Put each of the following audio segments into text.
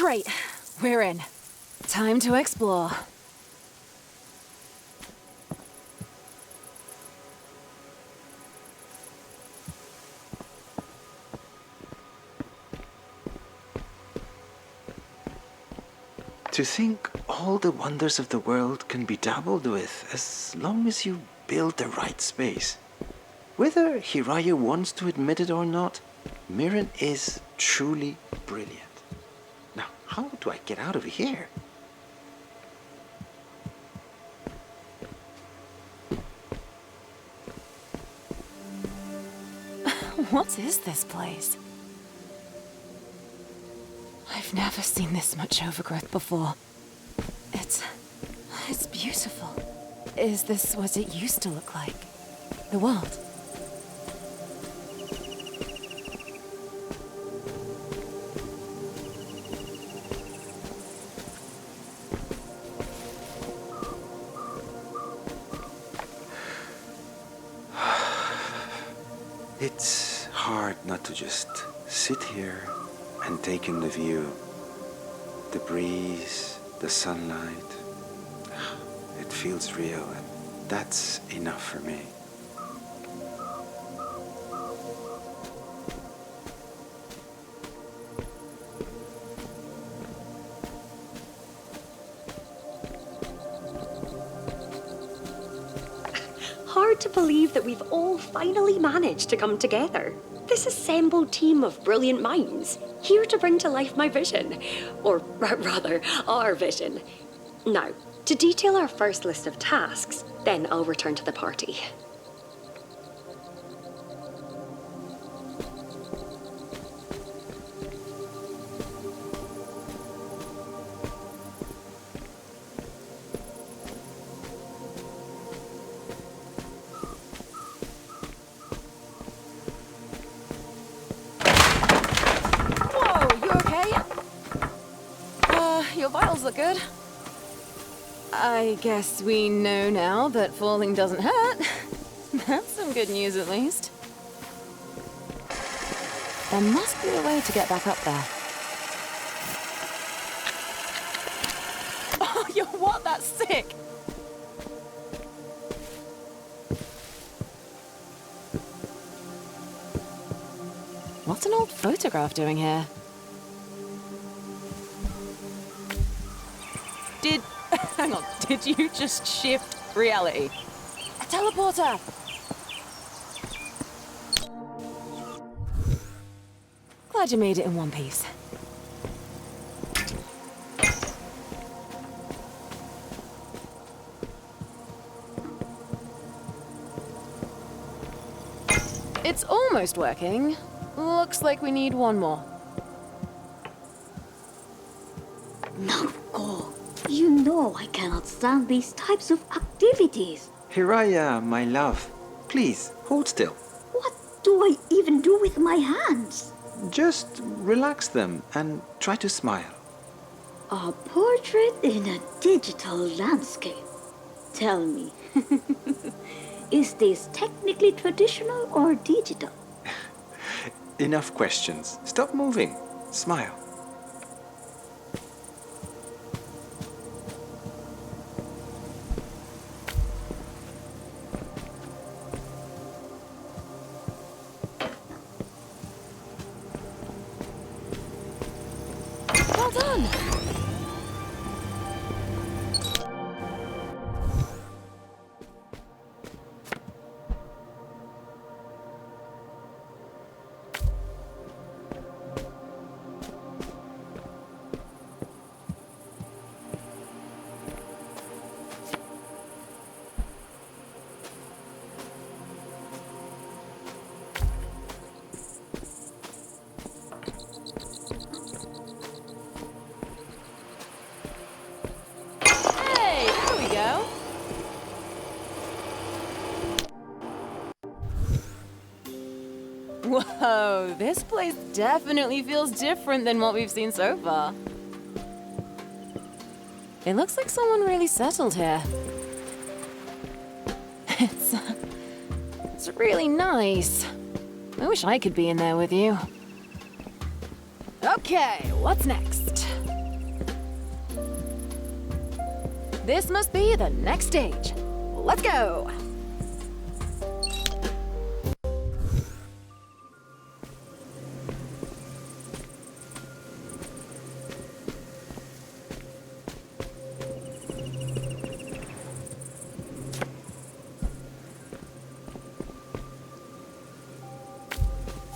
Great. We're in. Time to explore. To think all the wonders of the world can be dabbled with as long as you build the right space. Whether Hiraya wants to admit it or not, Mirren is truly brilliant. Now, how do I get out of here? What is this place? I've never seen this much overgrowth before. It's beautiful. Is this what it used to look like? The world? It's hard not to just sit here and take in the view. The breeze, the sunlight. It feels real, and that's enough for me. Hard to believe that we've all finally managed to come together. This assembled team of brilliant minds, here to bring to life my vision. Or rather, our vision. Now, to detail our first list of tasks, then I'll return to the party. Your vitals look good. I guess we know now that falling doesn't hurt. That's some good news, at least. There must be a way to get back up there. Oh, yo, what? That's sick! What's an old photograph doing here? Hang on, did you just shift reality? A teleporter! Glad you made it in one piece. It's almost working. Looks like we need one more. No, go. You know I cannot stand these types of activities. Hiraya, my love, please, hold still. What do I even do with my hands? Just relax them and try to smile. A portrait in a digital landscape. Tell me, is this technically traditional or digital? Enough questions. Stop moving. Smile. Well done! Whoa, this place definitely feels different than what we've seen so far. It looks like someone really settled here. It's really nice. I wish I could be in there with you. Okay, what's next? This must be the next stage. Let's go!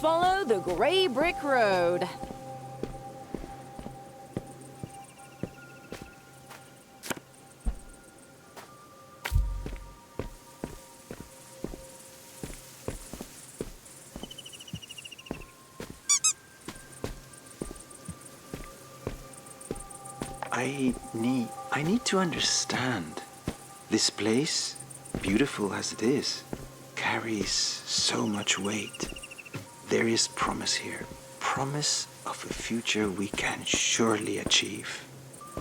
Follow the gray brick road. I need to understand. This place, beautiful as it is, carries so much weight. There is promise here. Promise of a future we can surely achieve.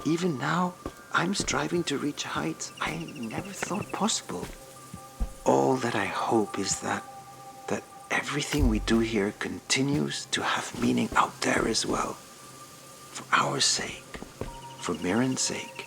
Even now, I'm striving to reach heights I never thought possible. All that I hope is that everything we do here continues to have meaning out there as well. For our sake. For Mirren's sake.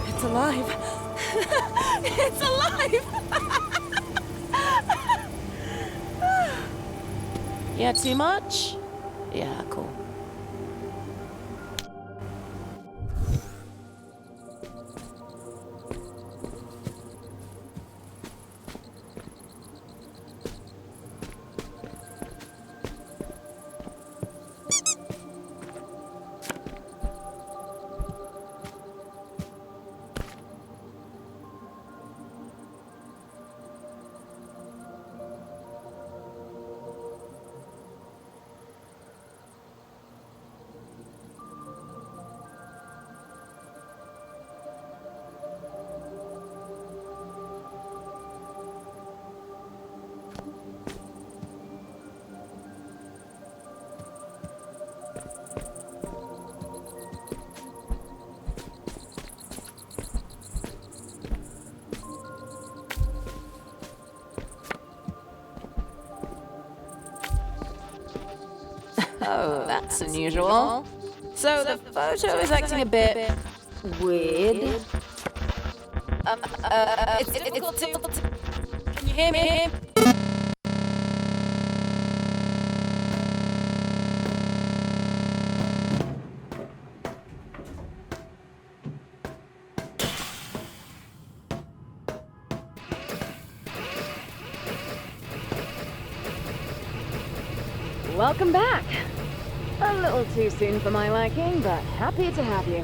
It's alive. It's alive! Yeah, too much? Yeah, cool. Oh, that's unusual. So the photo is acting a bit weird. It's difficult to... Can you hear me? Welcome back. A little too soon for my liking, but happy to have you.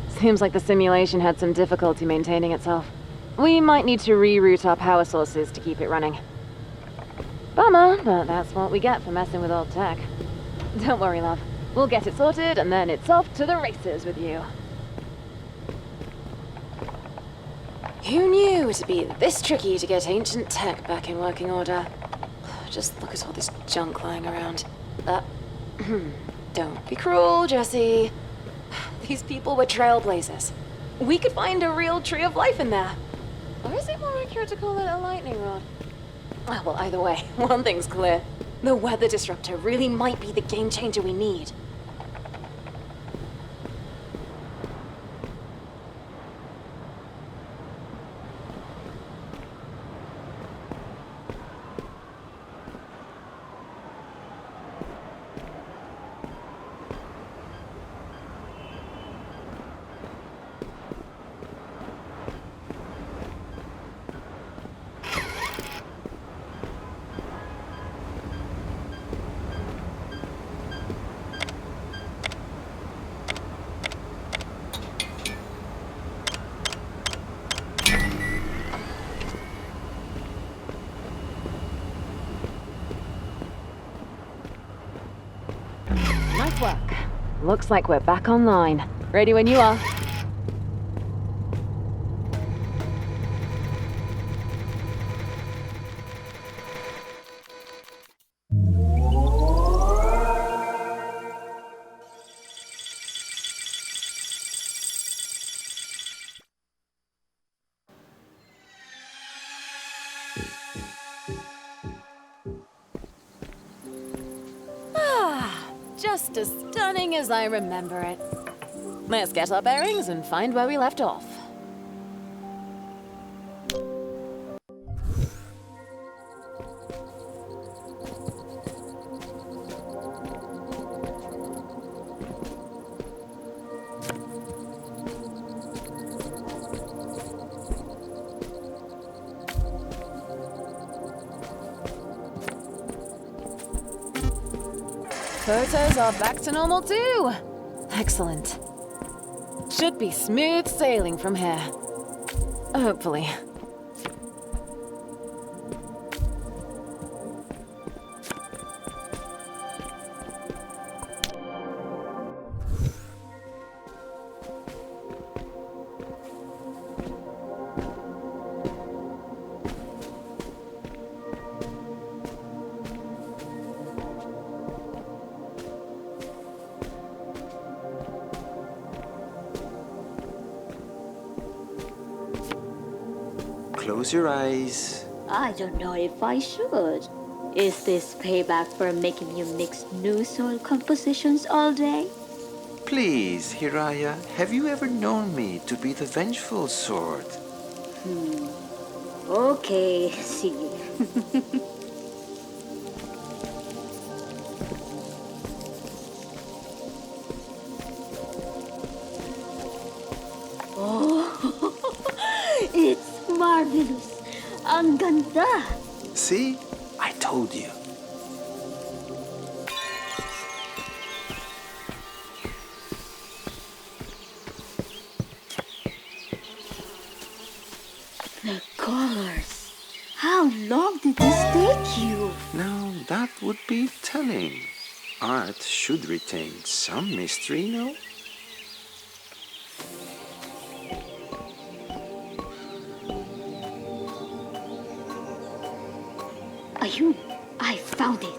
Seems like the simulation had some difficulty maintaining itself. We might need to reroute our power sources to keep it running. Bummer, but that's what we get for messing with old tech. Don't worry, love. We'll get it sorted, and then it's off to the races with you. Who knew it'd be this tricky to get ancient tech back in working order? Just look at all this junk lying around. Don't be cruel, Jesse. These people were trailblazers. We could find a real tree of life in there. Or is it more accurate to call it a lightning rod? Well, either way, one thing's clear. The weather disruptor really might be the game changer we need. Nice work. Looks like we're back online. Ready when you are. Just as stunning as I remember it. Let's get our bearings and find where we left off. Photos are back to normal too. Excellent. Should be smooth sailing from here. Hopefully. Close your eyes. I don't know if I should. Is this payback for making you mix new soil compositions all day? Please, Hiraya, have you ever known me to be the vengeful sort? Okay, see. Oh, it's marvelous. Ang ganda. See? I told you. The colors. How long did this take you? Now, that would be telling. Art should retain some mystery, no? Ayun, I found it.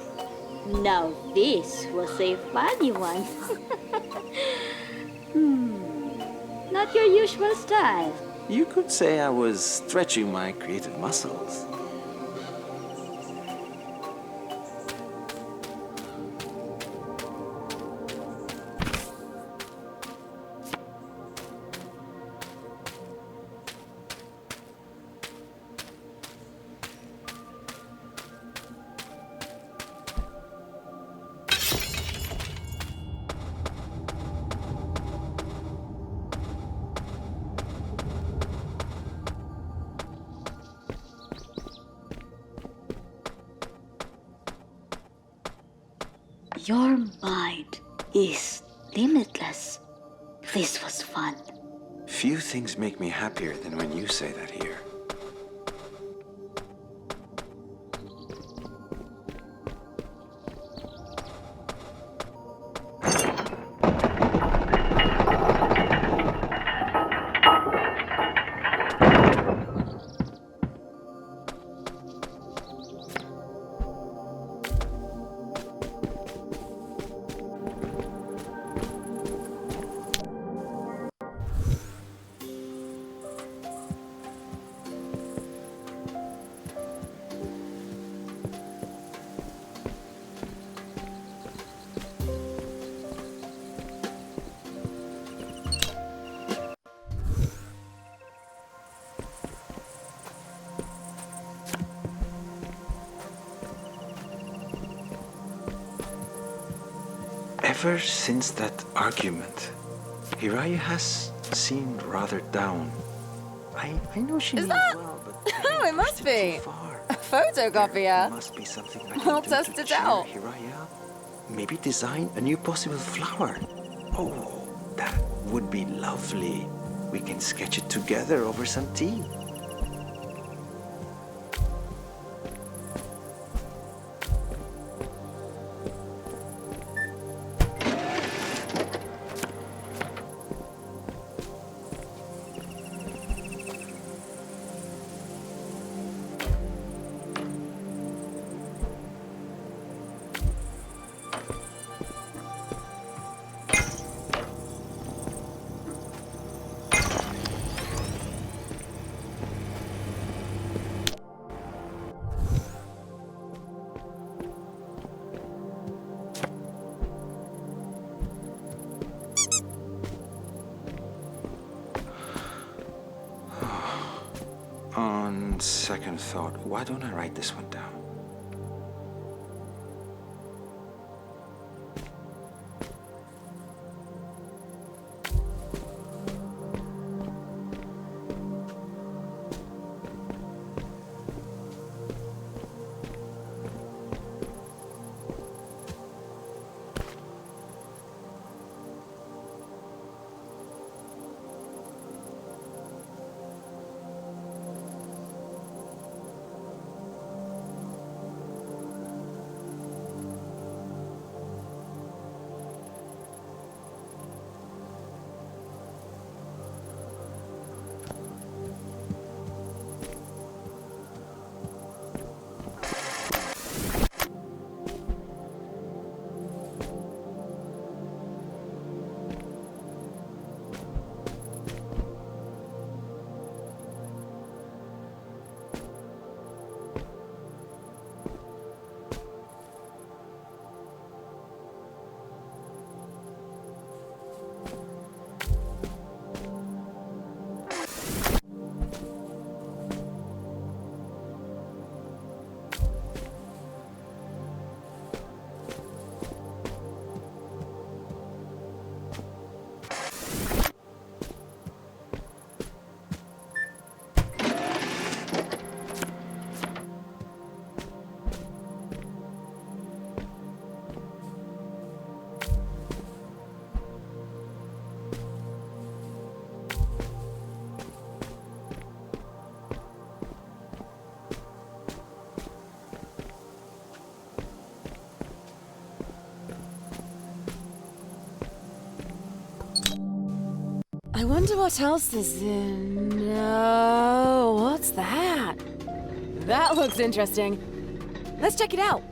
Now this was a funny one. Not your usual style. You could say I was stretching my creative muscles. Your mind is limitless. This was fun. Few things make me happier than when you say that here. Ever since that argument, Hiraya has seemed rather down. I know she Is means that- well, but Oh, it must be. too far. A photocopier. There must be something I can We'll do test to it cheer out. Hiraya. Maybe design a new possible flower. Oh, that would be lovely. We can sketch it together over some tea. On second thought, why don't I write this one down? I wonder what else is in... No, what's that? That looks interesting. Let's check it out.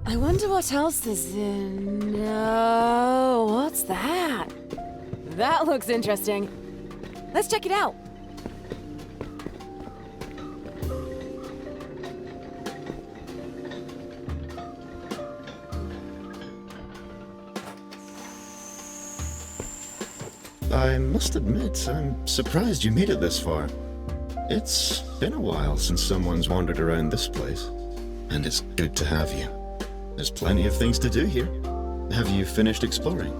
I wonder what else is in... No, what's that? That looks interesting. Let's check it out. I must admit, I'm surprised you made it this far. It's been a while since someone's wandered around this place, and it's good to have you. There's plenty of things to do here. Have you finished exploring?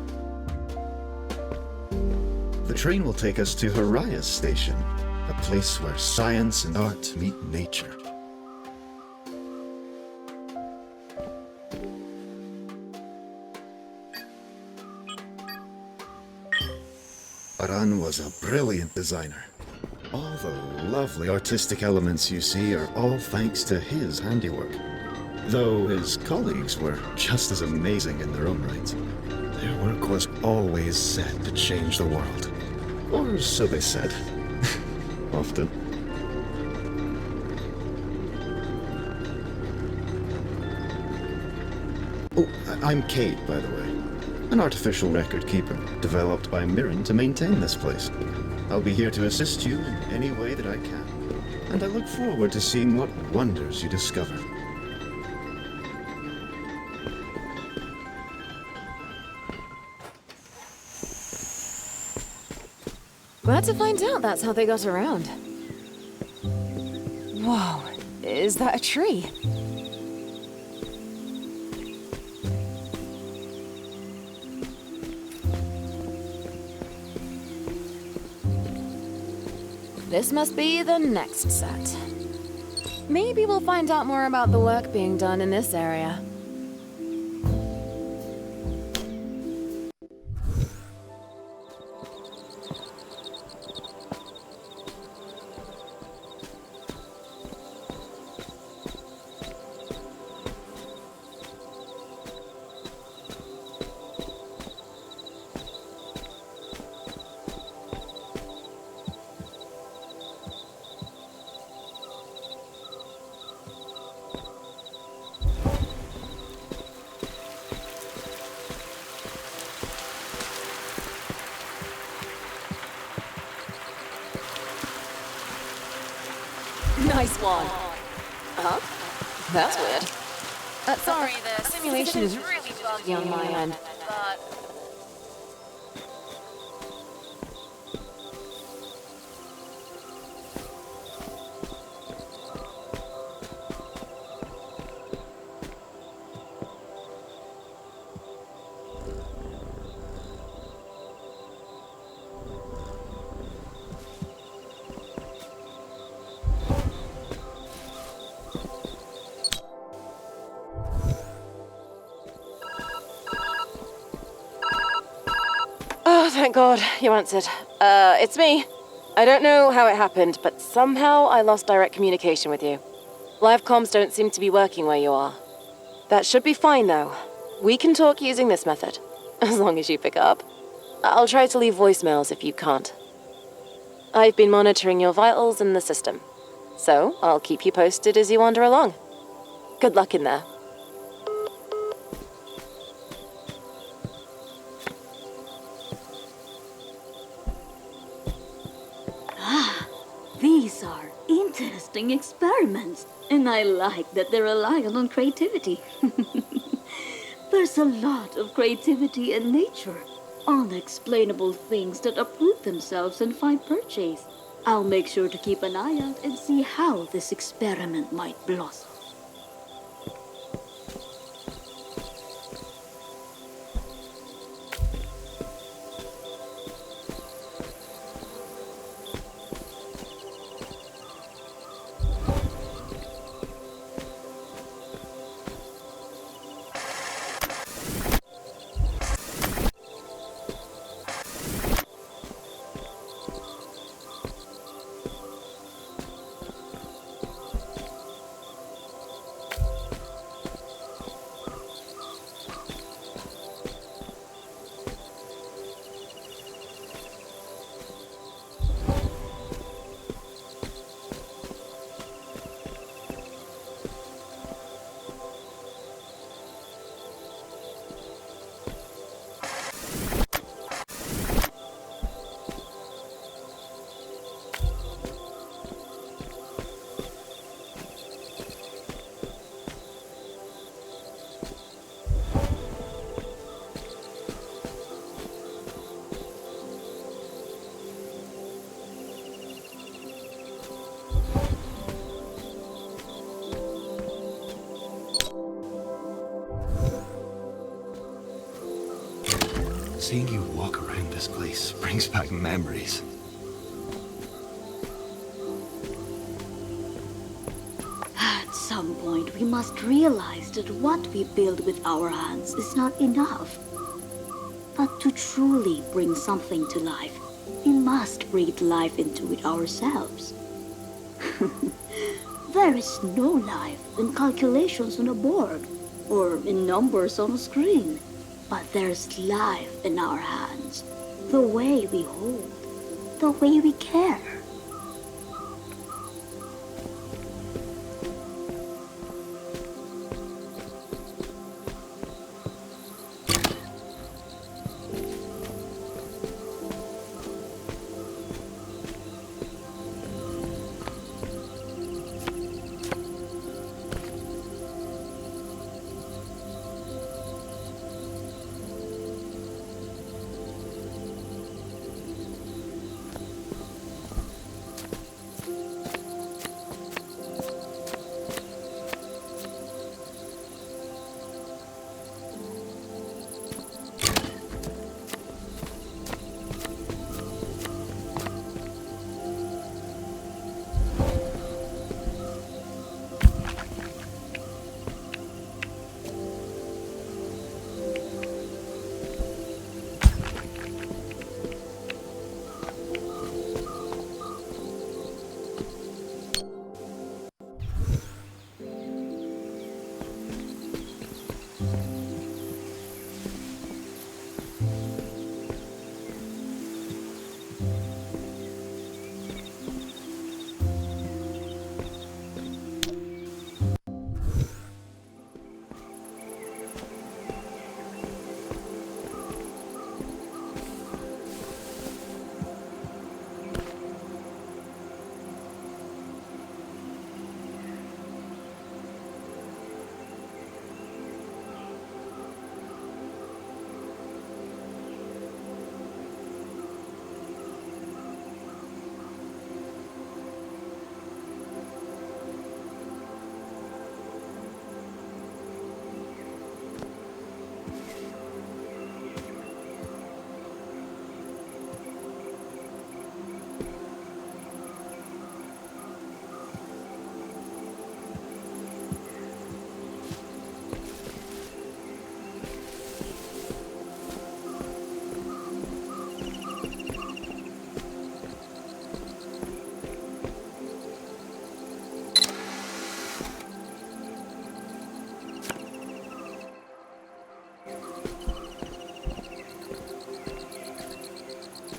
The train will take us to Haraya's station, a place where science and art meet nature. Aran was a brilliant designer. All the lovely artistic elements you see are all thanks to his handiwork. Though his colleagues were just as amazing in their own right. Their work was always set to change the world. Or so they said. Often. Oh, I'm Kate, by the way. An artificial record keeper, developed by Mirren to maintain this place. I'll be here to assist you in any way that I can. And I look forward to seeing what wonders you discover. Glad to find out that's how they got around. Whoa, is that a tree? This must be the next set. Maybe we'll find out more about the work being done in this area. Nice one. Huh? That's weird. Sorry, the simulation is really buggy on my end, but... Oh, thank God, you answered. It's me. I don't know how it happened, but somehow I lost direct communication with you. Live comms don't seem to be working where you are. That should be fine, though. We can talk using this method, as long as you pick up. I'll try to leave voicemails if you can't. I've been monitoring your vitals in the system, so I'll keep you posted as you wander along. Good luck in there. These are interesting experiments, and I like that they're reliant on creativity. There's a lot of creativity in nature. Unexplainable things that uproot themselves and find purchase. I'll make sure to keep an eye out and see how this experiment might blossom. Seeing you walk around this place brings back memories. At some point, we must realize that what we build with our hands is not enough. But to truly bring something to life, we must breathe life into it ourselves. There is no life in calculations on a board or in numbers on a screen. But there's life in our hands. The way we hold, the way we care.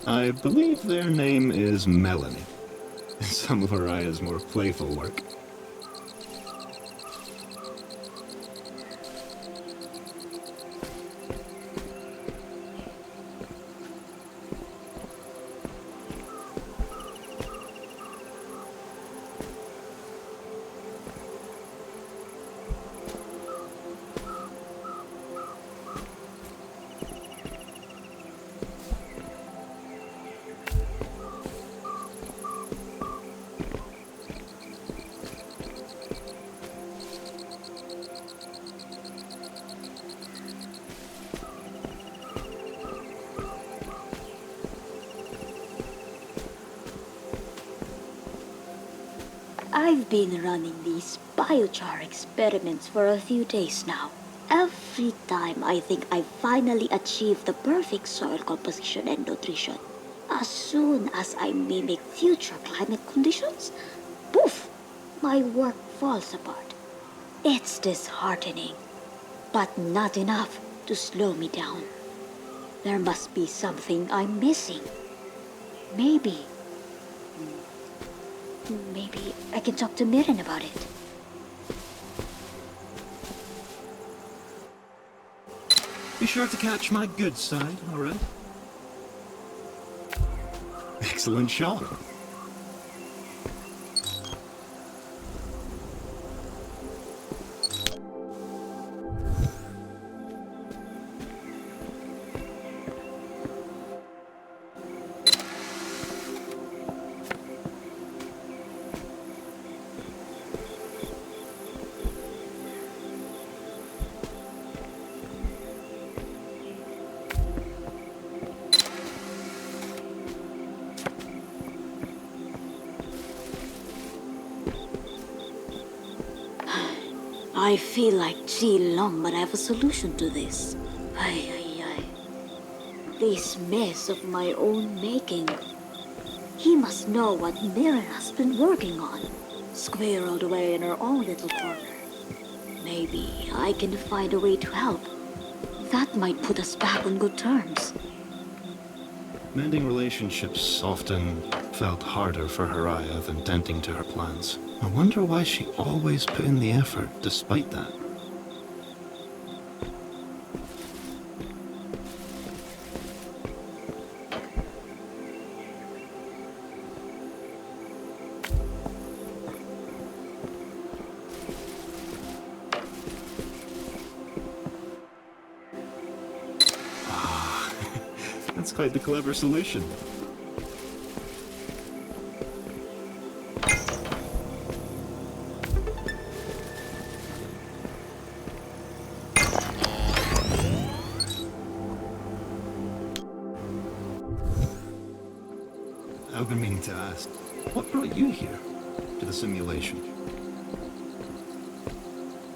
I believe their name is Melanie. Some of Araya's more playful work. I've been running these biochar experiments for a few days now. Every time I think I've finally achieved the perfect soil composition and nutrition, as soon as I mimic future climate conditions, poof, my work falls apart. It's disheartening, but not enough to slow me down. There must be something I'm missing. Maybe I can talk to Mirin about it. Be sure to catch my good side, alright? Excellent shot. I feel like Ji Long might have a solution to this. Ay, ay, ay. This mess of my own making. He must know what Mirren has been working on, squirreled away in her own little corner. Maybe I can find a way to help. That might put us back on good terms. Mending relationships often felt harder for Haraya than tending to her plans. I wonder why she always put in the effort despite that. That's quite the clever solution. I've been meaning to ask, what brought you here to the simulation?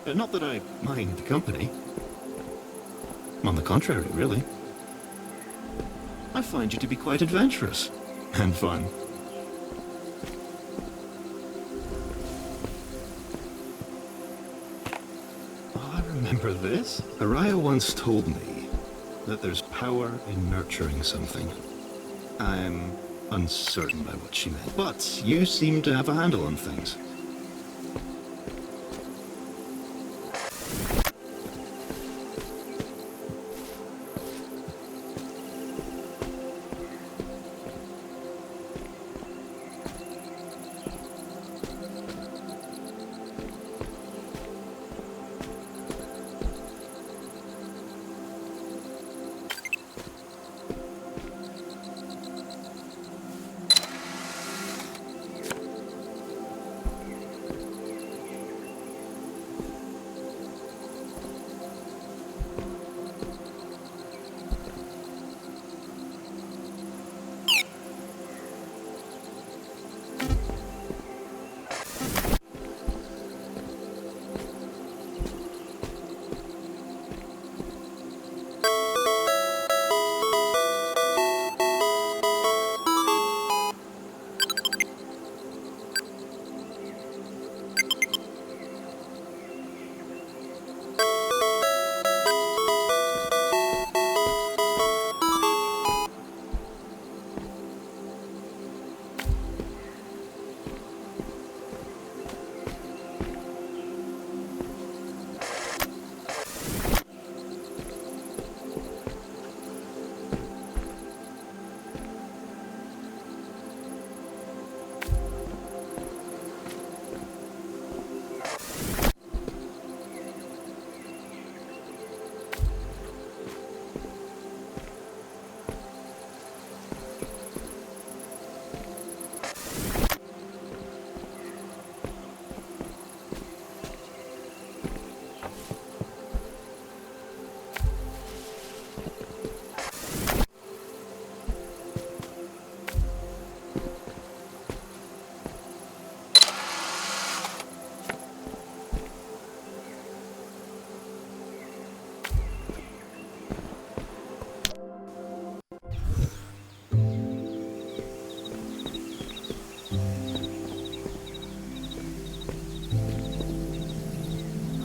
Not that I mind the company. On the contrary, really. I find you to be quite adventurous and fun. Oh, I remember this. Araya once told me that there's power in nurturing something. I'm uncertain by what she meant, but you seem to have a handle on things.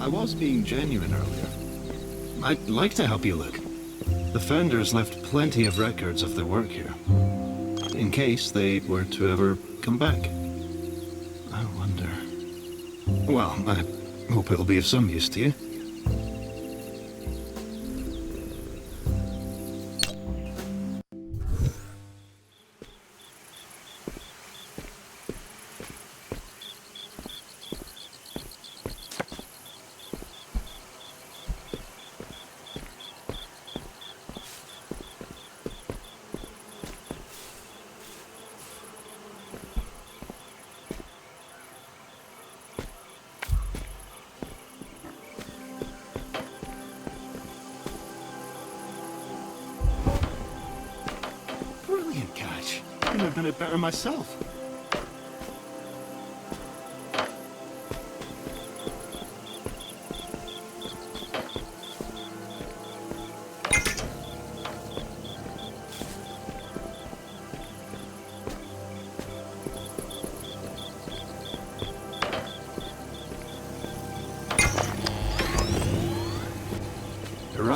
I was being genuine earlier. I'd like to help you look. The Founders left plenty of records of their work here, in case they were to ever come back. I wonder... Well, I hope it'll be of some use to you. Brilliant catch. Couldn't have done it better myself.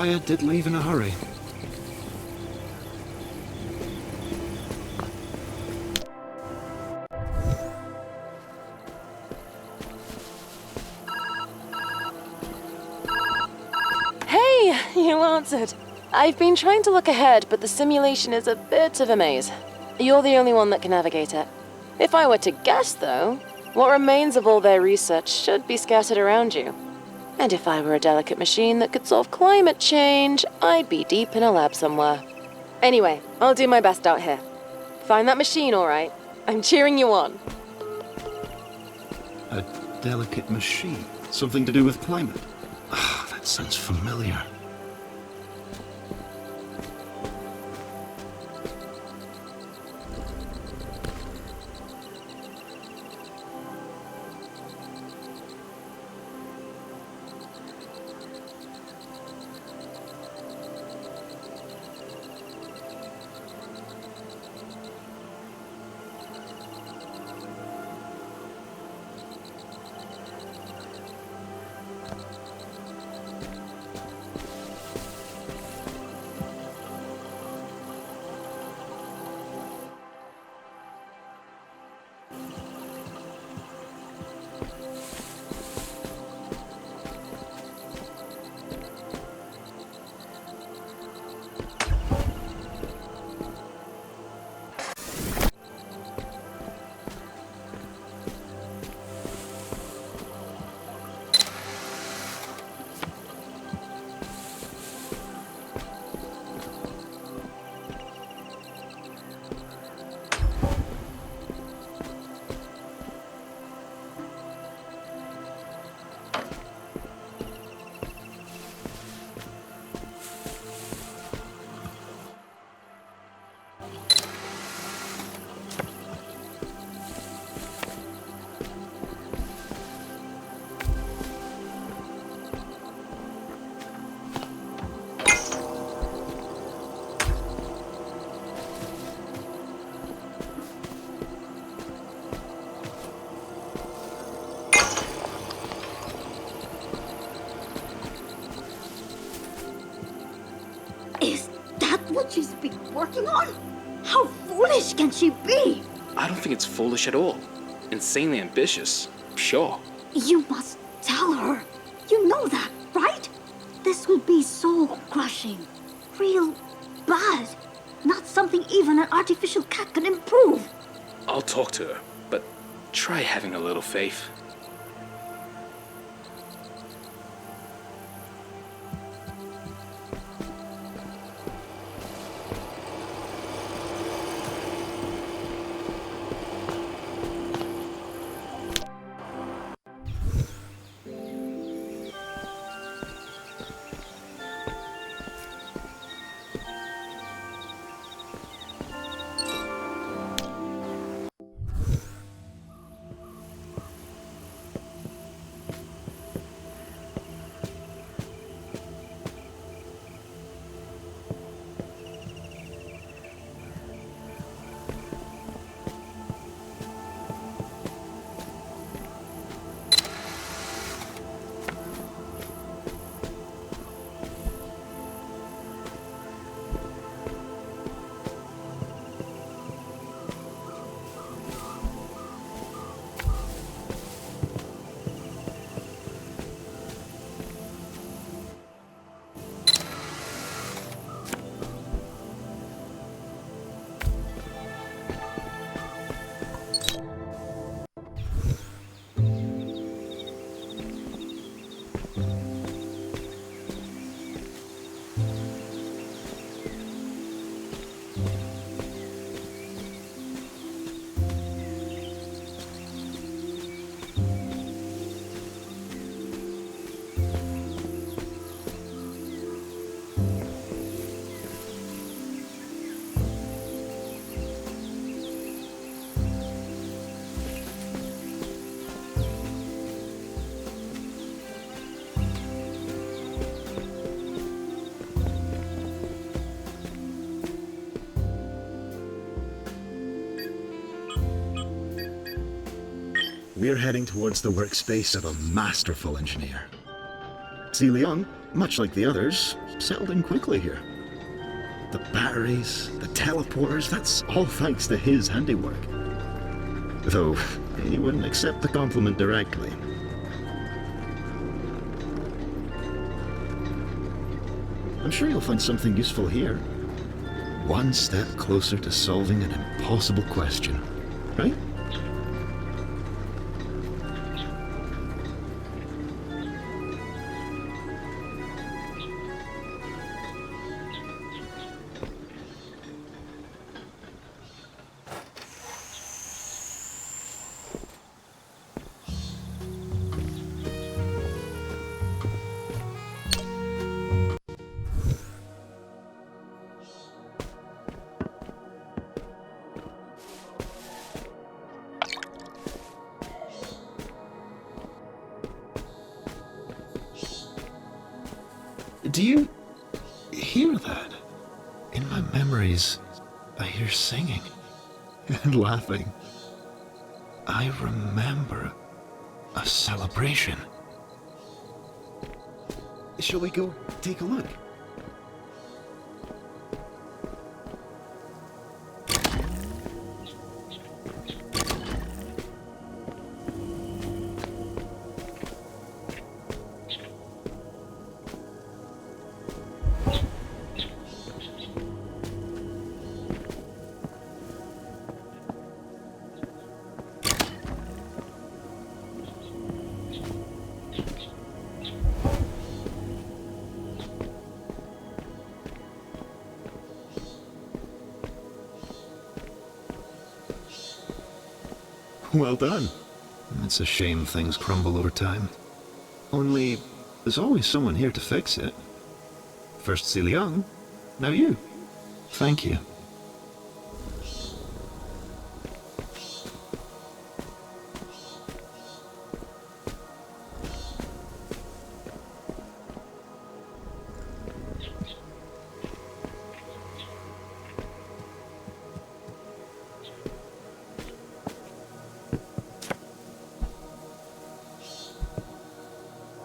Raya did leave in a hurry. Hey, you answered. I've been trying to look ahead, but the simulation is a bit of a maze. You're the only one that can navigate it. If I were to guess, though, what remains of all their research should be scattered around you. And if I were a delicate machine that could solve climate change, I'd be deep in a lab somewhere. Anyway, I'll do my best out here. Find that machine, all right? I'm cheering you on. A delicate machine? Something to do with climate? Ah, that sounds familiar. Is that what she's been working on? How foolish can she be? I don't think it's foolish at all. Insanely ambitious, sure. You must tell her. You know that, right? This will be soul-crushing. Real bad. Not something even an artificial cat can improve. I'll talk to her, but try having a little faith. We're heading towards the workspace of a masterful engineer. Si Leon, much like the others, settled in quickly here. The batteries, the teleporters, that's all thanks to his handiwork. Though, he wouldn't accept the compliment directly. I'm sure you'll find something useful here. One step closer to solving an impossible question, right? Do you hear that? In my memories, I hear singing and laughing. I remember a celebration. Shall we go take a look? Well done. It's a shame things crumble over time. Only, there's always someone here to fix it. First Celia, now you. Thank you.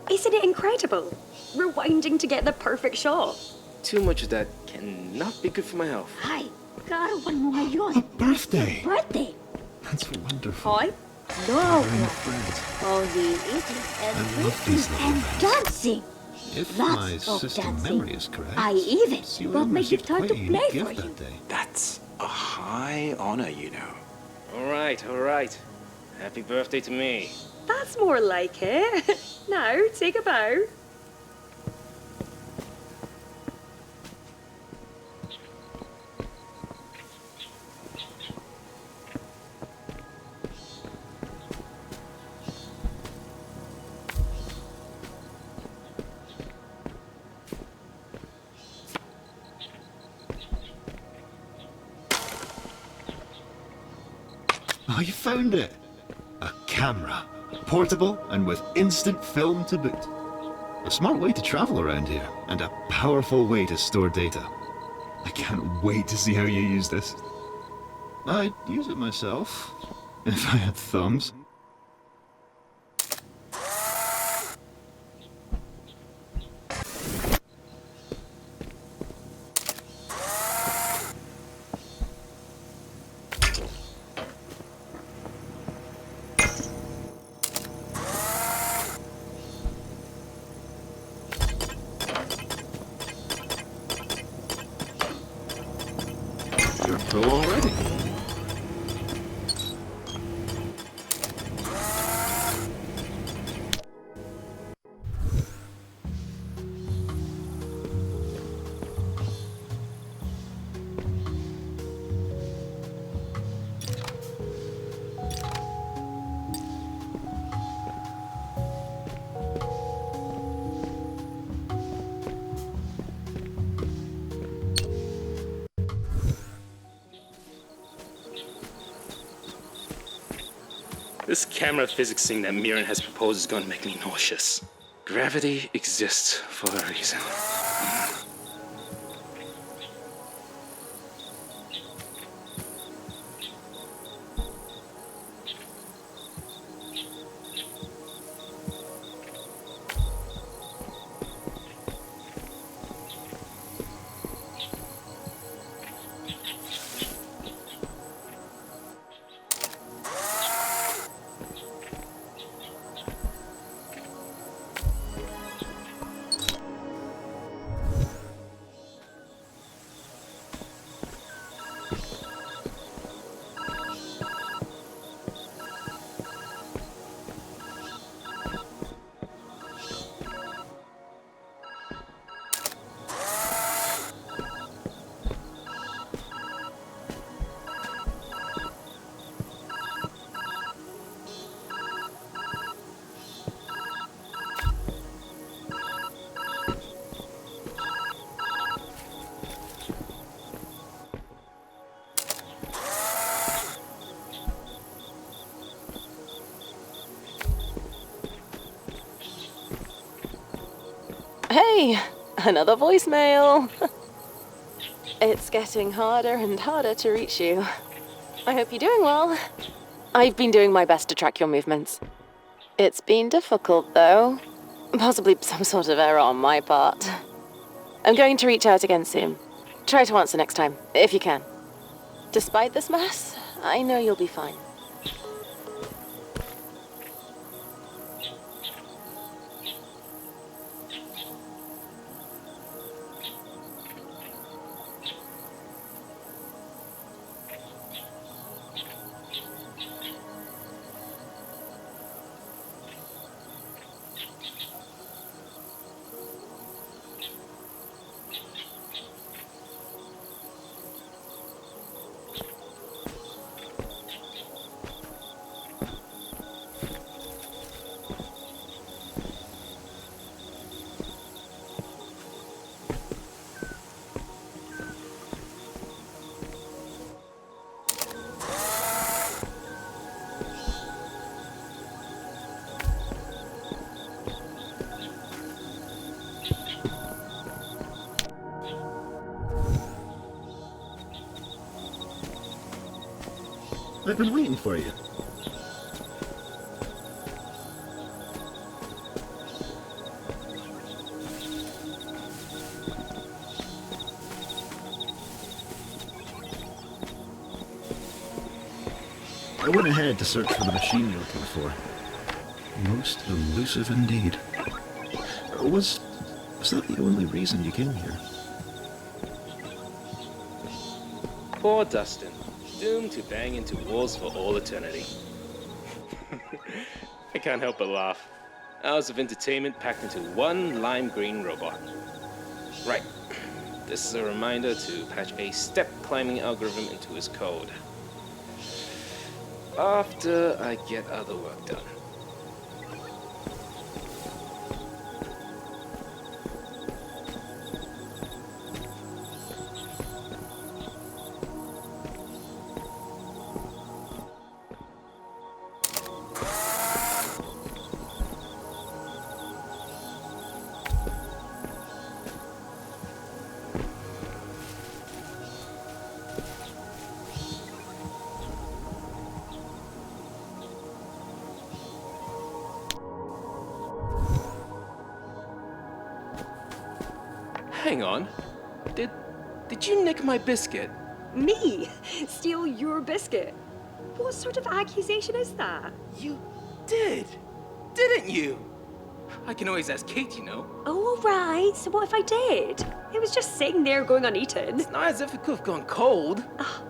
Isn't it incredible? Rewinding to get the perfect shot. Too much of that cannot be good for my health. Hi, claro, one A birthday! birthday. That's wonderful. Hi. No, Gathering of friends. only eating and I love these drinking little and events. dancing. If Lots my of system dancing. memory is correct, I even Celia brought my received guitar quite to a unique play gift for you. that day. That's a high honor, you know. All right. Happy birthday to me. That's more like it. Now, take a bow. Oh, you found it! A camera. Portable and with instant film to boot. A smart way to travel around here, and a powerful way to store data. I can't wait to see how you use this. I'd use it myself, if I had thumbs. You're a pro already. This camera physics thing that Mirren has proposed is going to make me nauseous. Gravity exists for a reason. Hey, another voicemail. It's getting harder and harder to reach you. I hope you're doing well. I've been doing my best to track your movements. It's been difficult, though. Possibly some sort of error on my part. I'm going to reach out again soon. Try to answer next time, if you can. Despite this mess, I know you'll be fine. I've been waiting for you. I went ahead to search for the machine you're looking for. Most elusive indeed. Was that the only reason you came here? Poor Dustin, doomed to bang into walls for all eternity. I can't help but laugh. Hours of entertainment packed into one lime green robot. Right. This is a reminder to patch a step climbing algorithm into his code. After I get other work done. Hang on. Did you nick my biscuit? Me? Steal your biscuit? What sort of accusation is that? You did, didn't you? I can always ask Kate, you know. Oh, all right. So what if I did? It was just sitting there going uneaten. It's not as if it could have gone cold.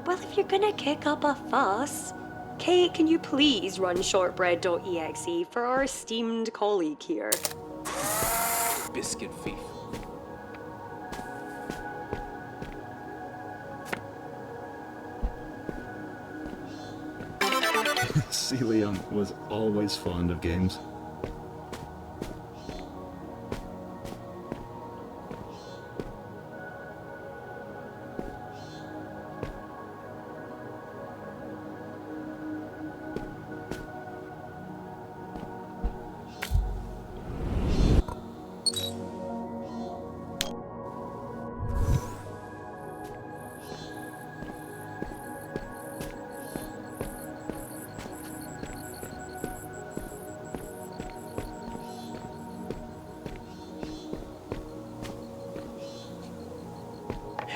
Well, if you're gonna kick up a fuss, Kate, can you please run shortbread.exe for our esteemed colleague here? Biscuit thief. Celia was always fond of games.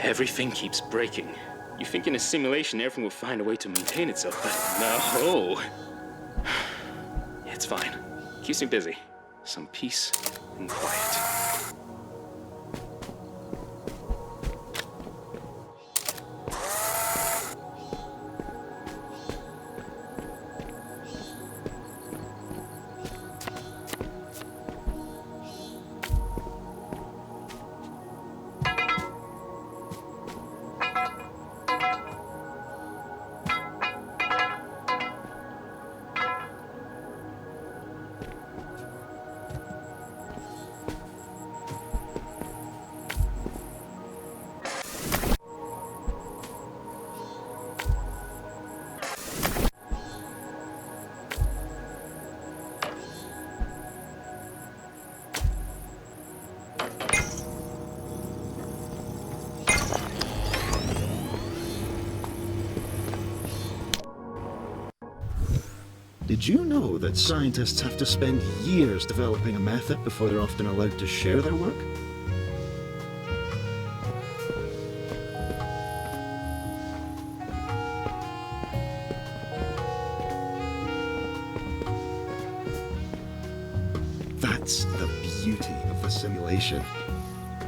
Everything keeps breaking. You think in a simulation everything will find a way to maintain itself, but no. It's fine. Keeps me busy. Some peace and quiet. Did you know that scientists have to spend years developing a method before they're often allowed to share their work? That's the beauty of the simulation.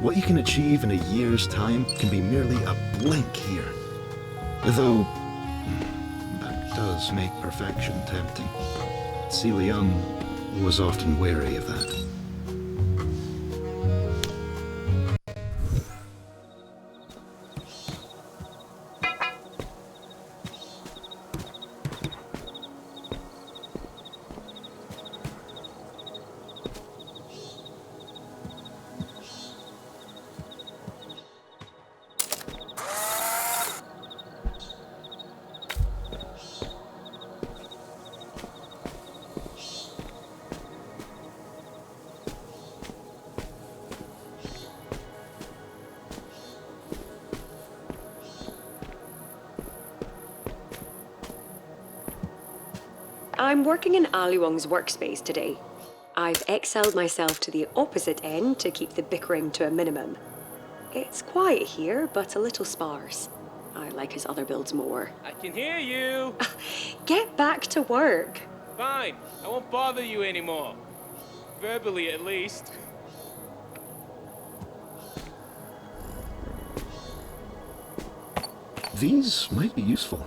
What you can achieve in a year's time can be merely a blink here. Though, that does make perfection tempting. Celia Young was often wary of that. I'm working in Ali Wong's workspace today. I've excelled myself to the opposite end to keep the bickering to a minimum. It's quiet here, but a little sparse. I like his other builds more. I can hear you! Get back to work. Fine, I won't bother you anymore. Verbally, at least. These might be useful.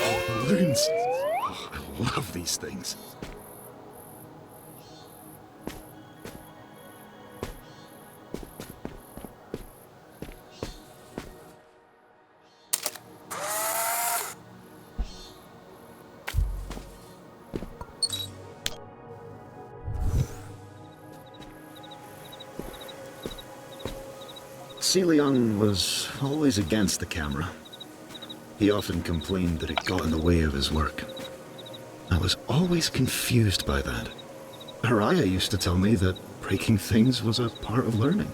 Oh, balloons! Oh, I love these things. Celia Young was always against the camera. He often complained that it got in the way of his work. I was always confused by that. Haraya used to tell me that breaking things was a part of learning.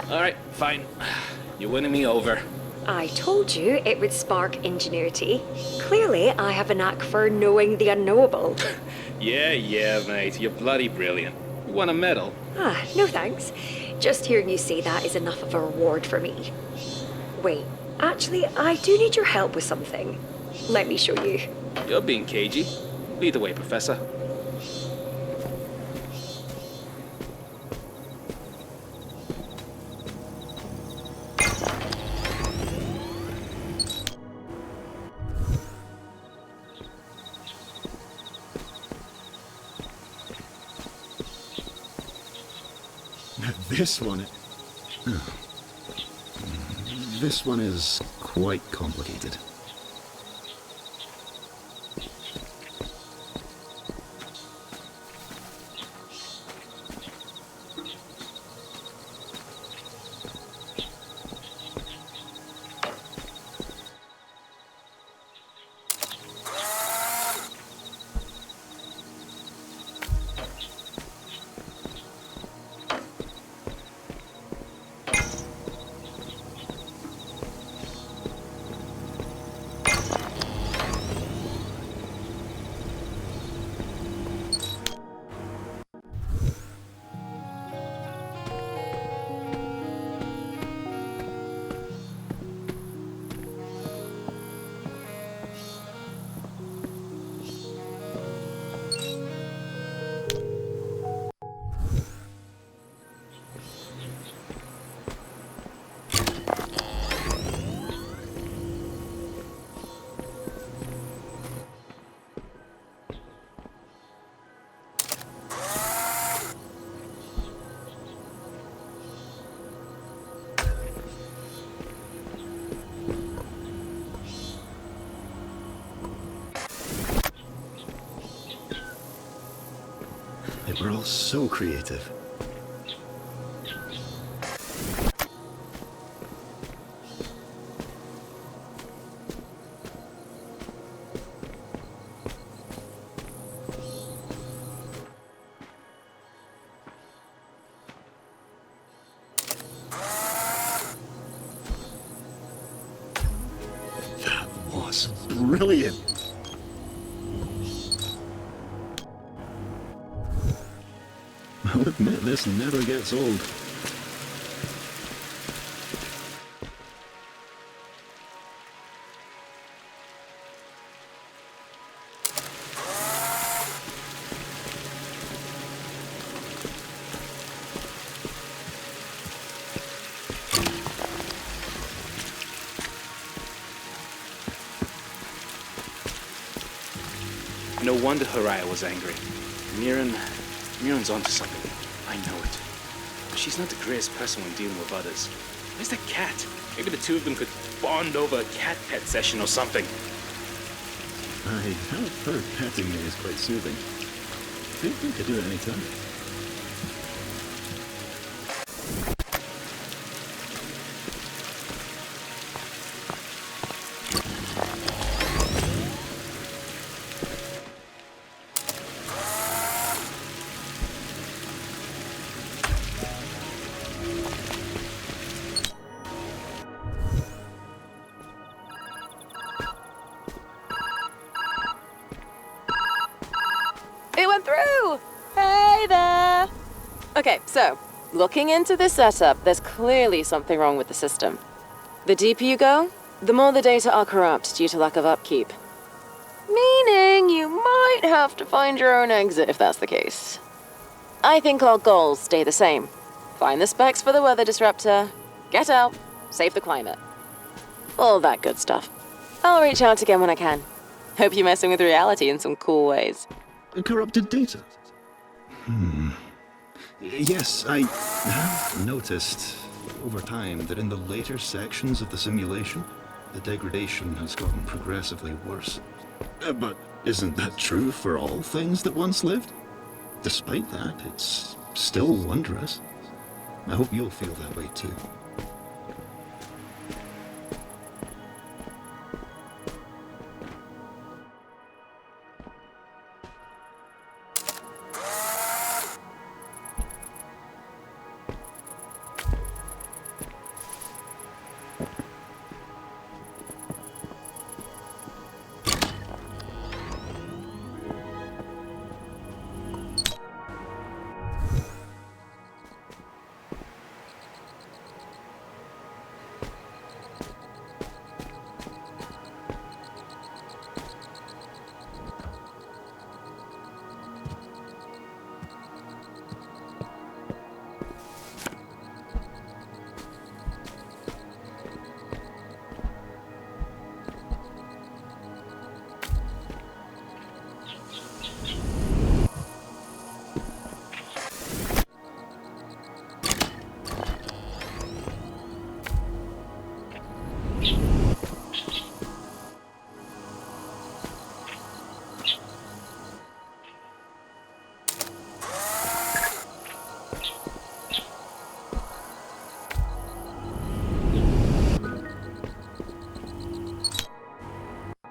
Alright, fine. You're winning me over. I told you it would spark ingenuity. Clearly, I have a knack for knowing the unknowable. Yeah, mate. You're bloody brilliant. You won a medal. Ah, no thanks. Just hearing you say that is enough of a reward for me. Wait, actually, I do need your help with something. Let me show you. You're being cagey. Lead the way, Professor. This one is quite complicated. They were all so creative. That was brilliant. I'll admit this never gets old. No wonder Haraya was angry. Miran's onto something. I know it. But she's not the greatest person when dealing with others. Where's that cat? Maybe the two of them could bond over a cat pet session or something. I have heard petting me is quite soothing. I think we could do it any time. It went through! Hey there! Okay, so, looking into this setup, there's clearly something wrong with the system. The deeper you go, the more the data are corrupt due to lack of upkeep. Meaning you might have to find your own exit if that's the case. I think our goals stay the same. Find the specs for the weather disruptor, get out, save the climate. All that good stuff. I'll reach out again when I can. Hope you're messing with reality in some cool ways. Corrupted data? Yes, I have noticed over time that in the later sections of the simulation, the degradation has gotten progressively worse. But isn't that true for all things that once lived? Despite that, it's still wondrous. I hope you'll feel that way too.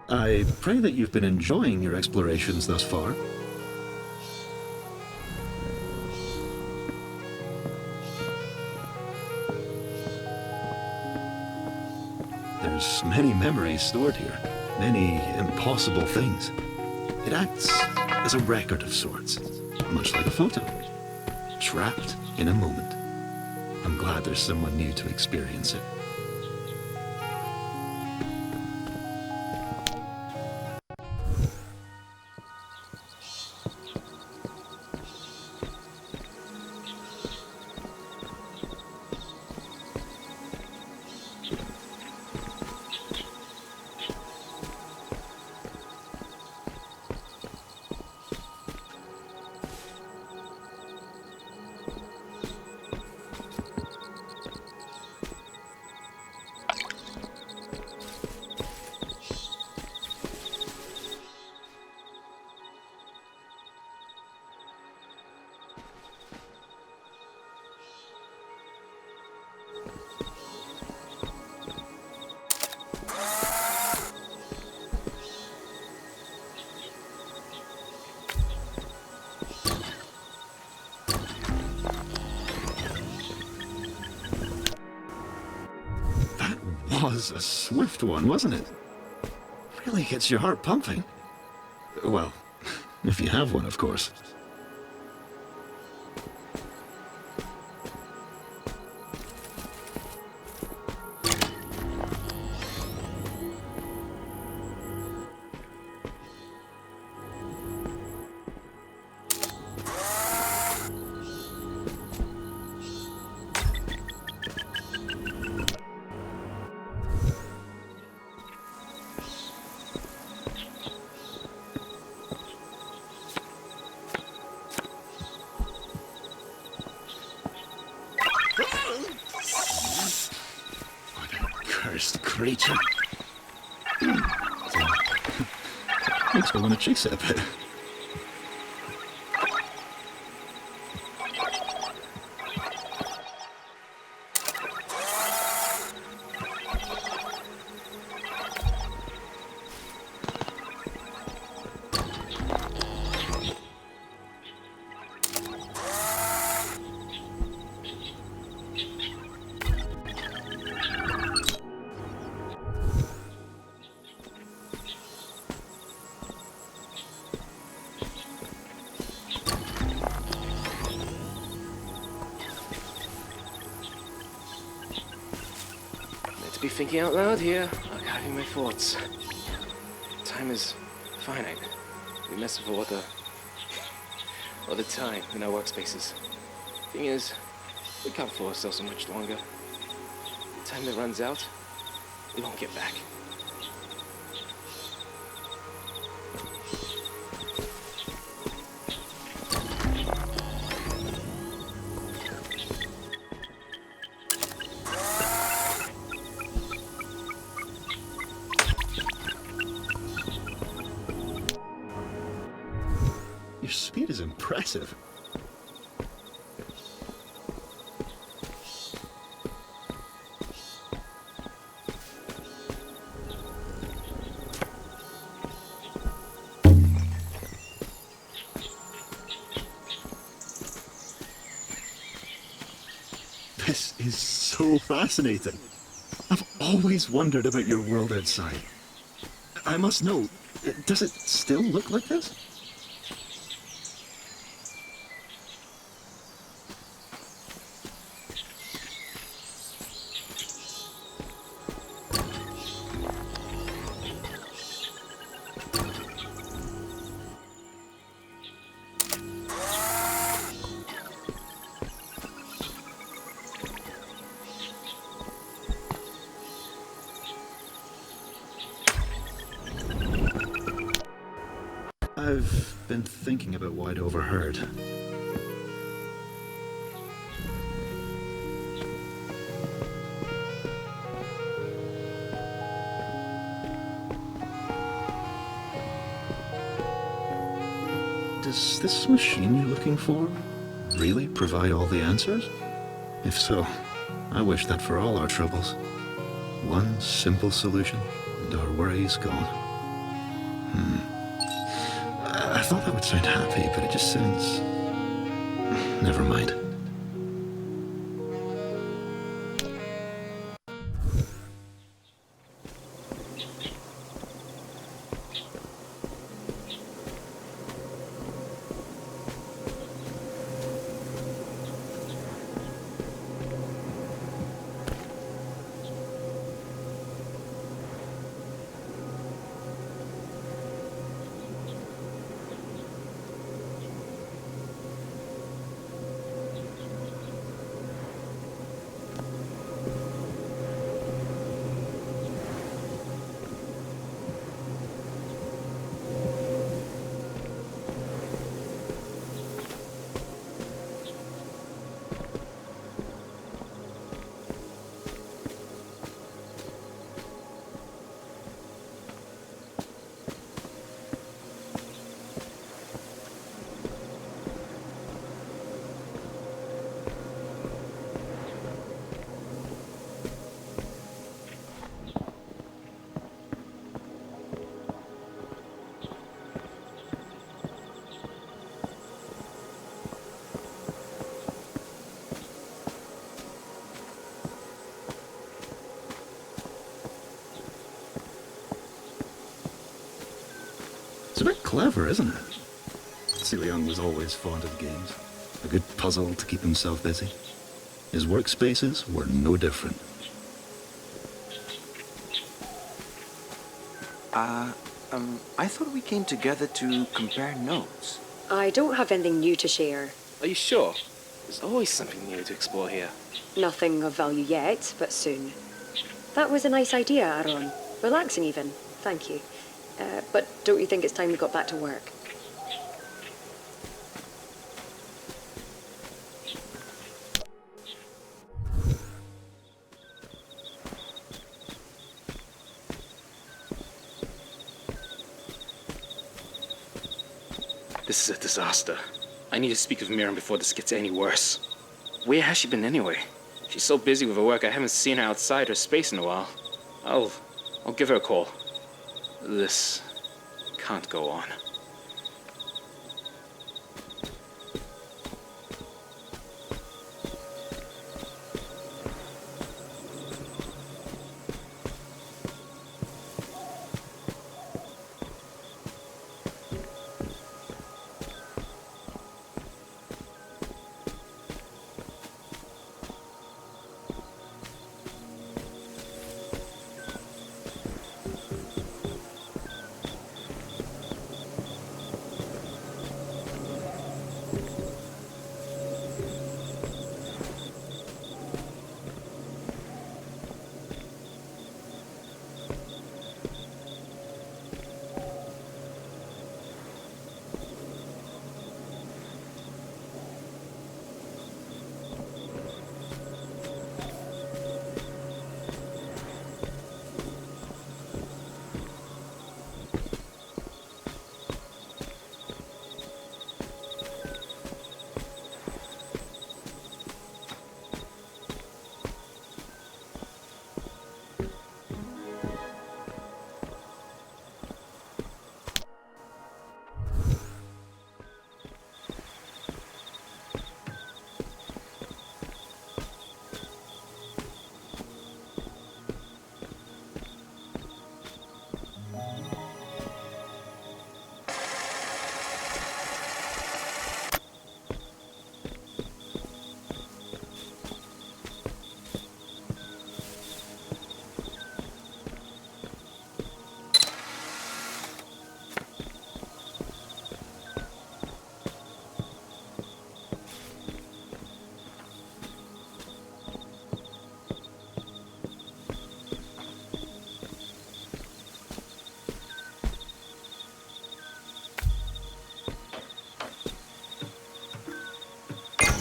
I pray that you've been enjoying your explorations thus far. There's many memories stored here, many impossible things. It acts as a record of sorts, much like a photo, trapped in a moment. I'm glad there's someone new to experience it. was a swift one, wasn't it? Really gets your heart pumping. Well, if you have one, of course. Cursed creature. Makes me want to chase it a bit. Let's be thinking out loud here, archiving my thoughts. Time is finite. We mess with all the time in our workspaces. Thing is, we can't fool ourselves so much longer. The time that runs out, we won't get back. Your speed is impressive. This is so fascinating. I've always wondered about your world outside. I must know, does it still look like this? I've been thinking about what I'd overheard. Does this machine you're looking for really provide all the answers? If so, I wish that for all our troubles. One simple solution, and our worries gone. I thought that would sound happy, but it just sounds... Never mind. a bit clever, isn't it? Sue Young was always fond of games. A good puzzle to keep himself busy. His workspaces were no different. I thought we came together to compare notes. I don't have anything new to share. Are you sure? There's always something new to explore here. Nothing of value yet, but soon. That was a nice idea, Aaron. Relaxing even. Thank you. But don't you think it's time we got back to work? This is a disaster. I need to speak with Miriam before this gets any worse. Where has she been anyway? She's so busy with her work, I haven't seen her outside her space in a while. I'll give her a call. This can't go on.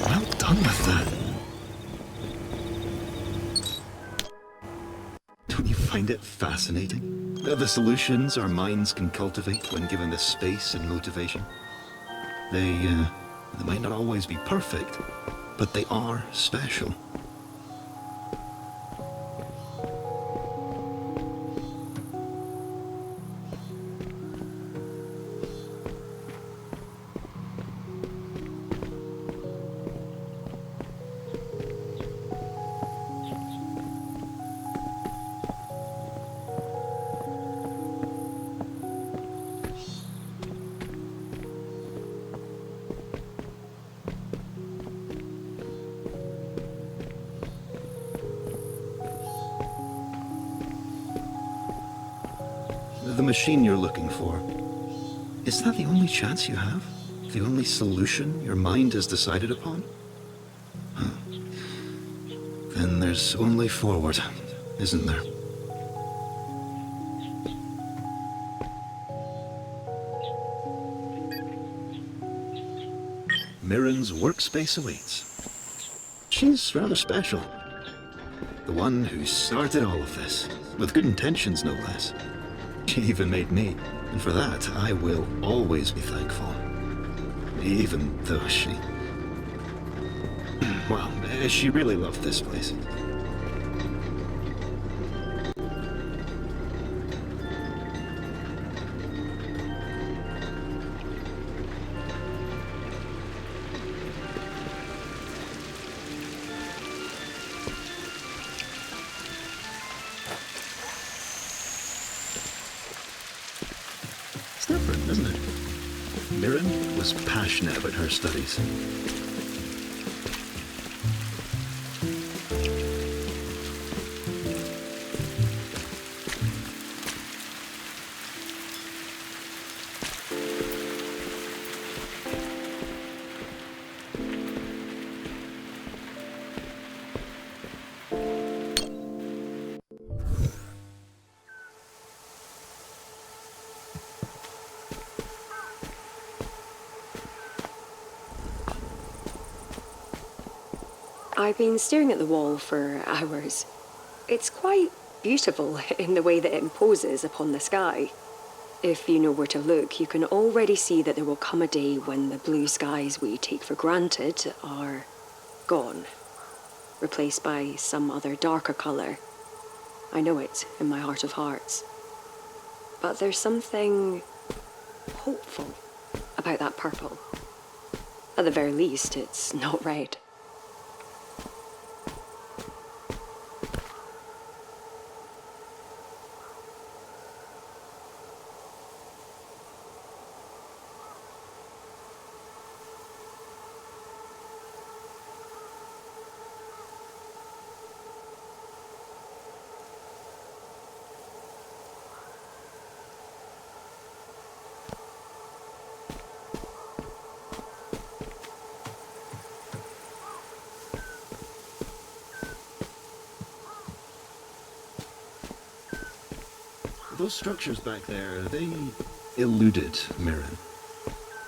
Well done with that. Don't you find it fascinating? The solutions our minds can cultivate when given the space and motivation. They might not always be perfect, but they are special. The machine you're looking for, is that the only chance you have? The only solution your mind has decided upon? Huh. Then there's only forward, isn't there? Mirren's workspace awaits. She's rather special. The one who started all of this, with good intentions no less. She even made me, and for that I will always be thankful. Even though she... well, she really loved this place. It's different, isn't it? Mirren was passionate about her studies. I've been staring at the wall for hours. It's quite beautiful in the way that it imposes upon the sky. If you know where to look, you can already see that there will come a day when the blue skies we take for granted are gone, replaced by some other darker colour. I know it in my heart of hearts. But there's something hopeful about that purple. At the very least, it's not red. Those structures back there, they eluded Mirren.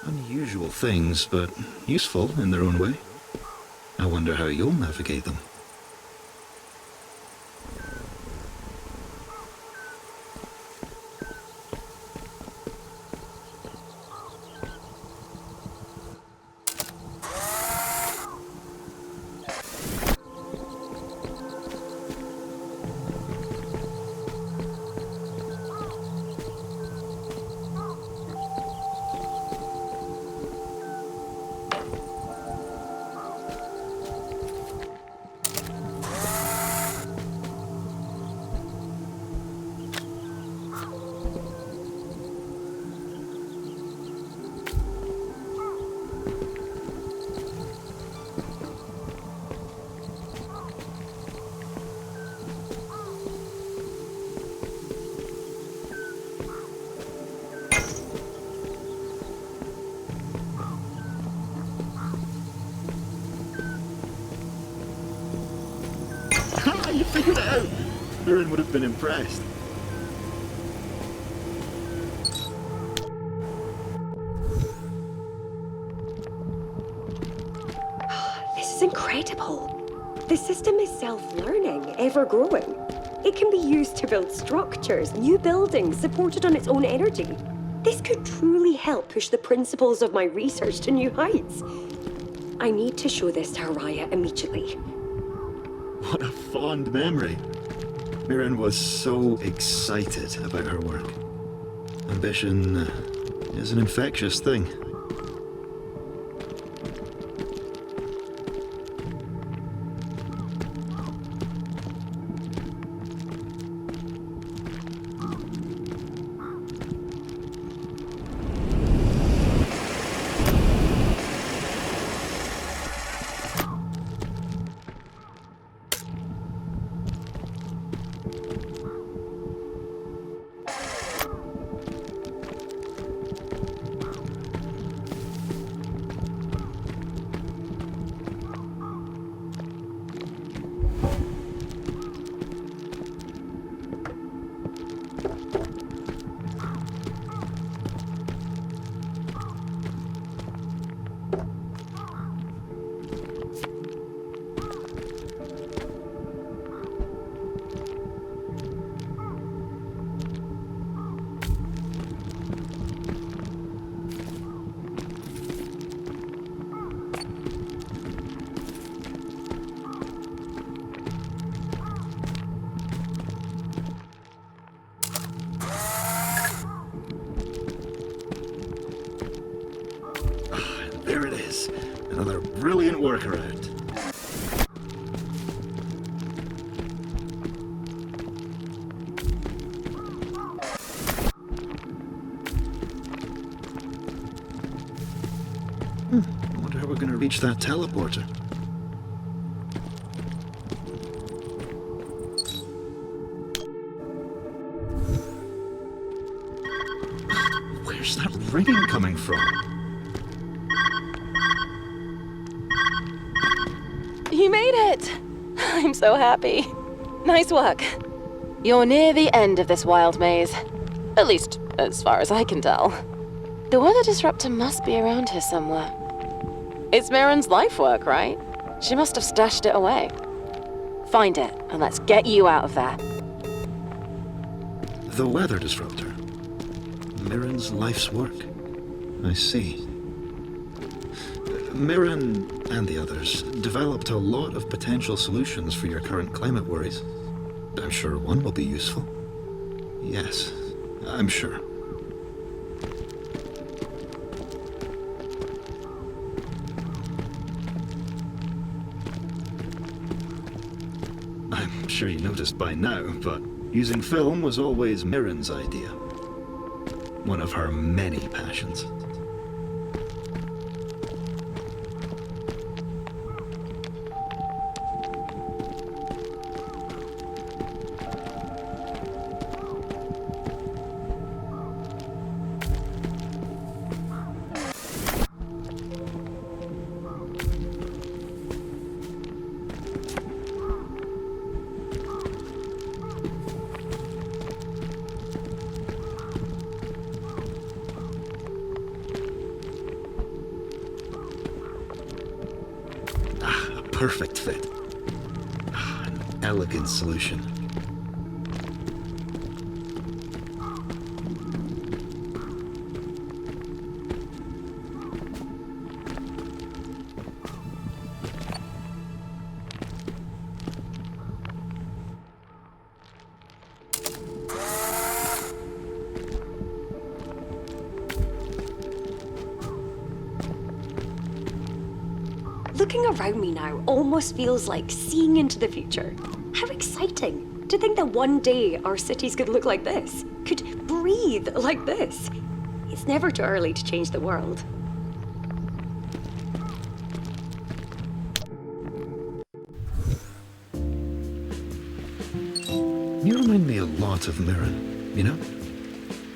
Unusual things, but useful in their own way. I wonder how you'll navigate them. You figured it out! Mirren would have been impressed. This is incredible. The system is self-learning, ever-growing. It can be used to build structures, new buildings, supported on its own energy. This could truly help push the principles of my research to new heights. I need to show this to Haraya immediately. What a fond memory. Mirren was so excited about her work. Ambition is an infectious thing. There it is. Another brilliant workaround. reach that teleporter. Where's that ringing coming from? You made it! I'm so happy. Nice work. You're near the end of this wild maze. At least, as far as I can tell. The weather disruptor must be around here somewhere. It's Mirren's life work, right? She must have stashed it away. Find it, and let's get you out of there. The weather disruptor. Mirren's life's work. I see. Mirren and the others developed a lot of potential solutions for your current climate worries. I'm sure one will be useful. Yes, I'm sure. I'm sure you noticed by now, but using film was always Mirren's idea. One of her many passions. Perfect fit. An elegant solution. Looking around me now almost feels like seeing into the future. How exciting to think that one day our cities could look like this, could breathe like this. It's never too early to change the world. You remind me a lot of Mirren, you know?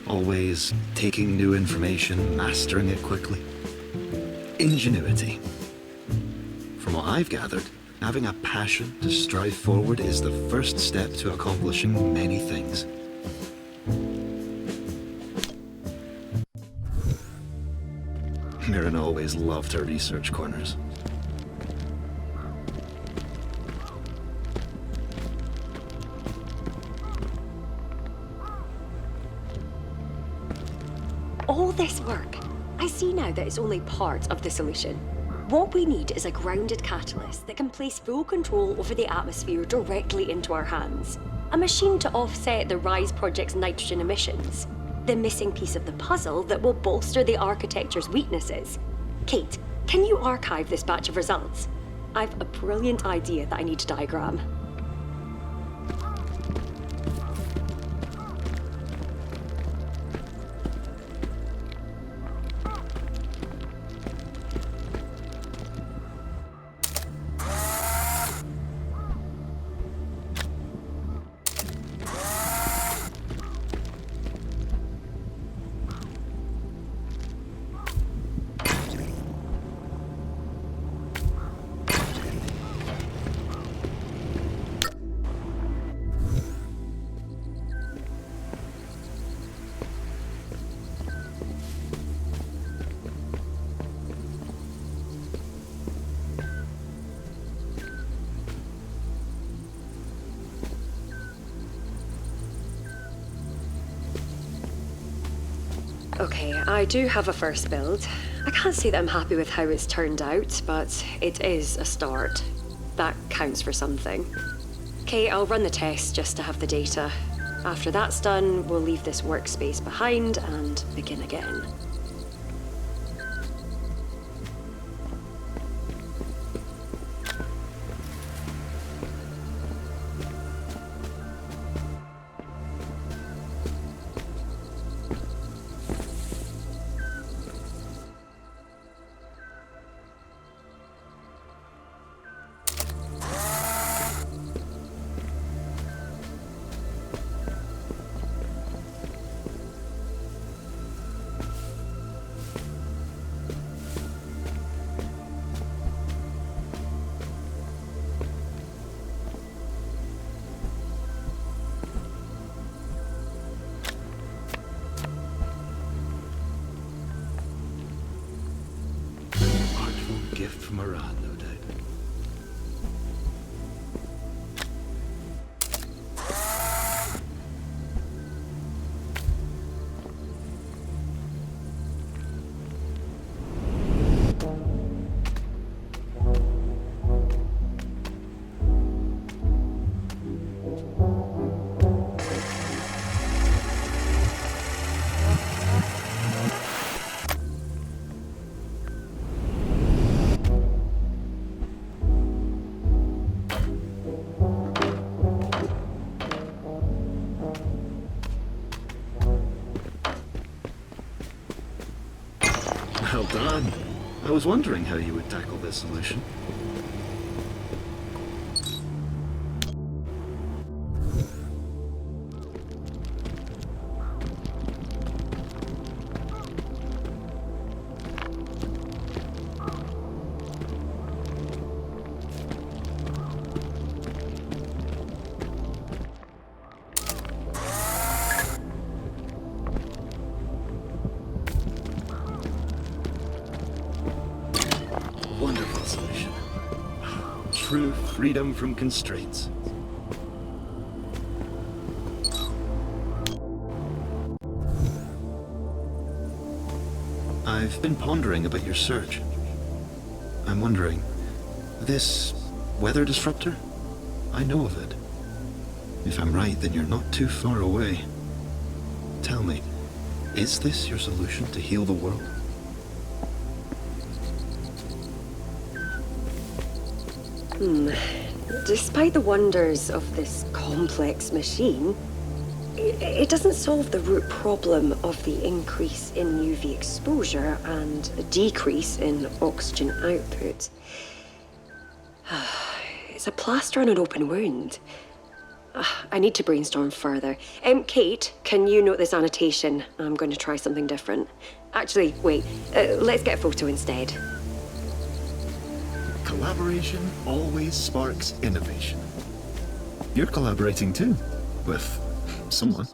Always taking new information, mastering it quickly. Ingenuity. From what I've gathered, having a passion to strive forward is the first step to accomplishing many things. Mirren always loved her research corners. All this work, I see now that it's only part of the solution. What we need is a grounded catalyst that can place full control over the atmosphere directly into our hands. A machine to offset the RISE project's nitrogen emissions. The missing piece of the puzzle that will bolster the architecture's weaknesses. Kate, can you archive this batch of results? I've a brilliant idea that I need to diagram. Okay, I do have a first build. I can't say that I'm happy with how it's turned out, but it is a start. That counts for something. Okay, I'll run the test just to have the data. After that's done, we'll leave this workspace behind and begin again. Moran, no doubt. Well done. I was wondering how you would tackle this solution. Wonderful solution. True freedom from constraints. I've been pondering about your search. I'm wondering, this weather disruptor? I know of it. If I'm right, then you're not too far away. Tell me, is this your solution to heal the world? Despite the wonders of this complex machine, it doesn't solve the root problem of the increase in UV exposure and a decrease in oxygen output. It's a plaster on an open wound. I need to brainstorm further. Kate, can you note this annotation? I'm going to try something different. Actually, wait, let's get a photo instead. Collaboration always sparks innovation. You're collaborating too, with someone.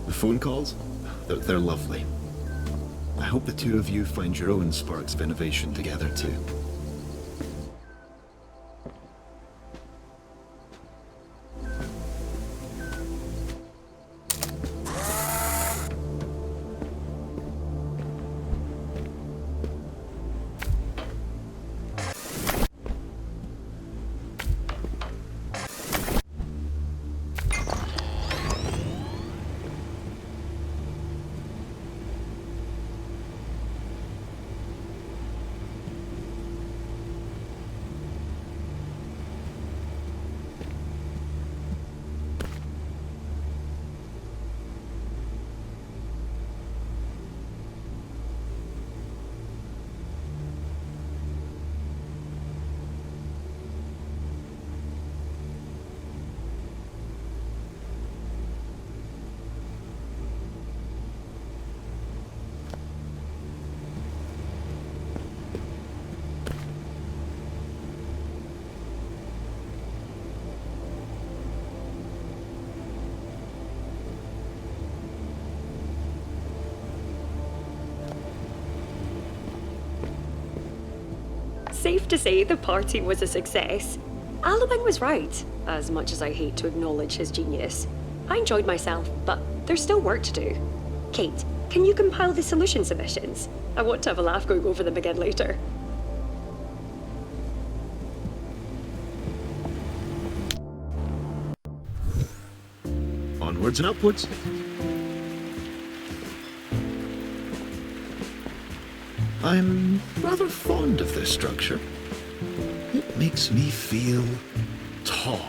The phone calls, they're lovely. I hope the two of you find your own sparks of innovation together too. Safe to say the party was a success. Alabang was right, as much as I hate to acknowledge his genius. I enjoyed myself, but there's still work to do. Kate, can you compile the solution submissions? I want to have a laugh going over them again later. Onwards and upwards. I'm rather fond of this structure. It makes me feel tall.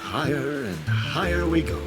Higher and higher we go.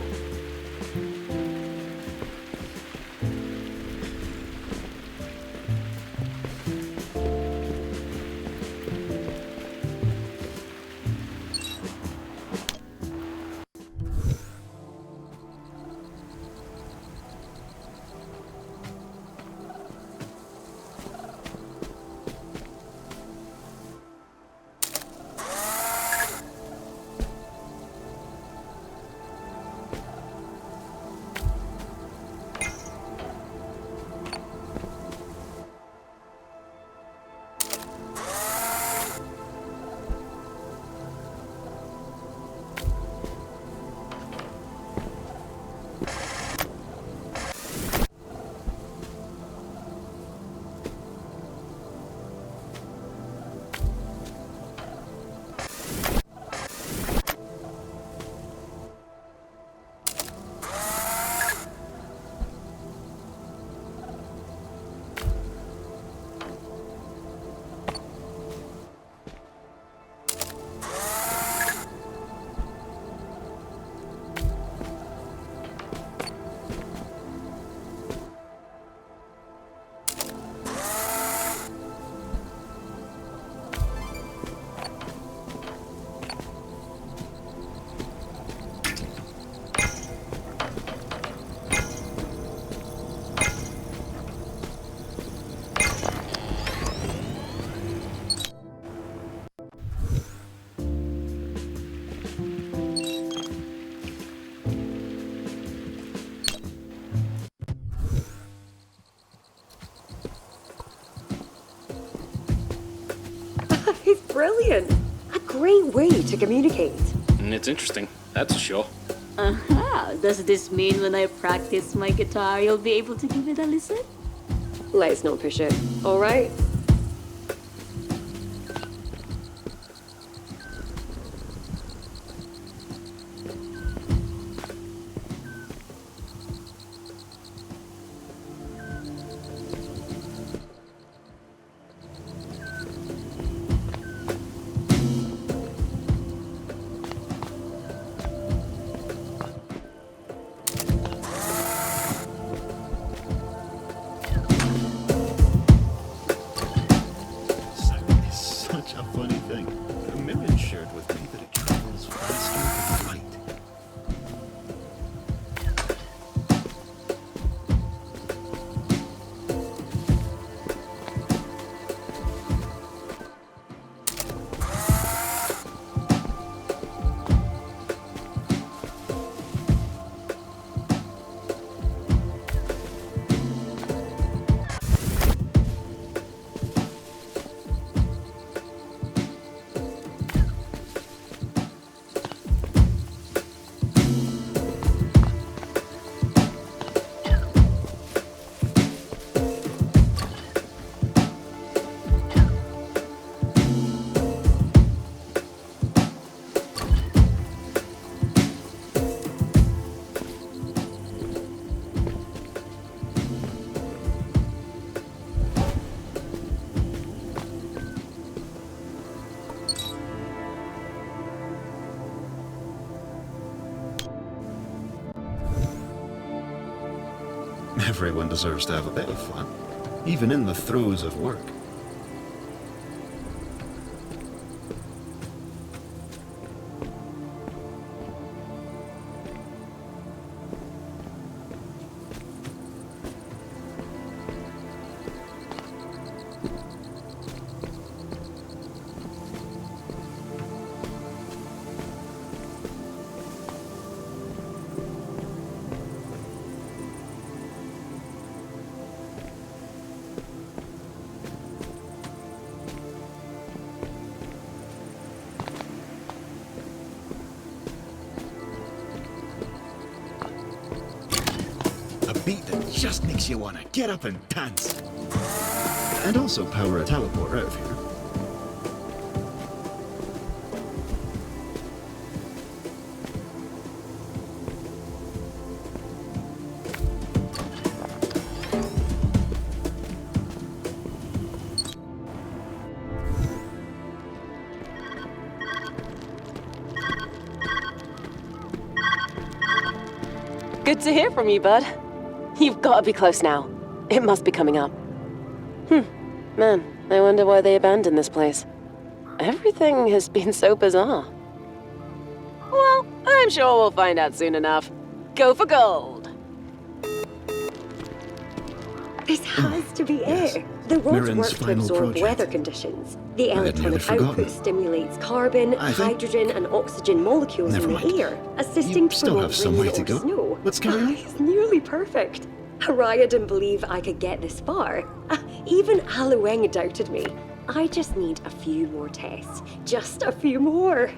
He's brilliant. A great way to communicate. And it's interesting, that's for sure. Aha! Does this mean when I practice my guitar, you'll be able to give it a listen? Let's not push it, all right? Sound is such a funny thing. Miriam shared with me that it travels faster than light. Everyone deserves to have a bit of fun, even in the throes of work. A beat that just makes you want to get up and dance. And also power a teleport out of here. Good to hear from you, bud. You've got to be close now. It must be coming up. Man, I wonder why they abandoned this place. Everything has been so bizarre. Well, I'm sure we'll find out soon enough. Go for gold. This has to be yes. it. The rods Mirren's work to final absorb project. weather conditions. The I had nearly electronic forgotten. output stimulates carbon, I think- hydrogen, and oxygen molecules Never in mind. the air, assisting You to still promote have some rain way to or go. snow. Let's carry on. It's nearly perfect. Araya didn't believe I could get this far. Even Alueng doubted me. I just need a few more tests. Just a few more.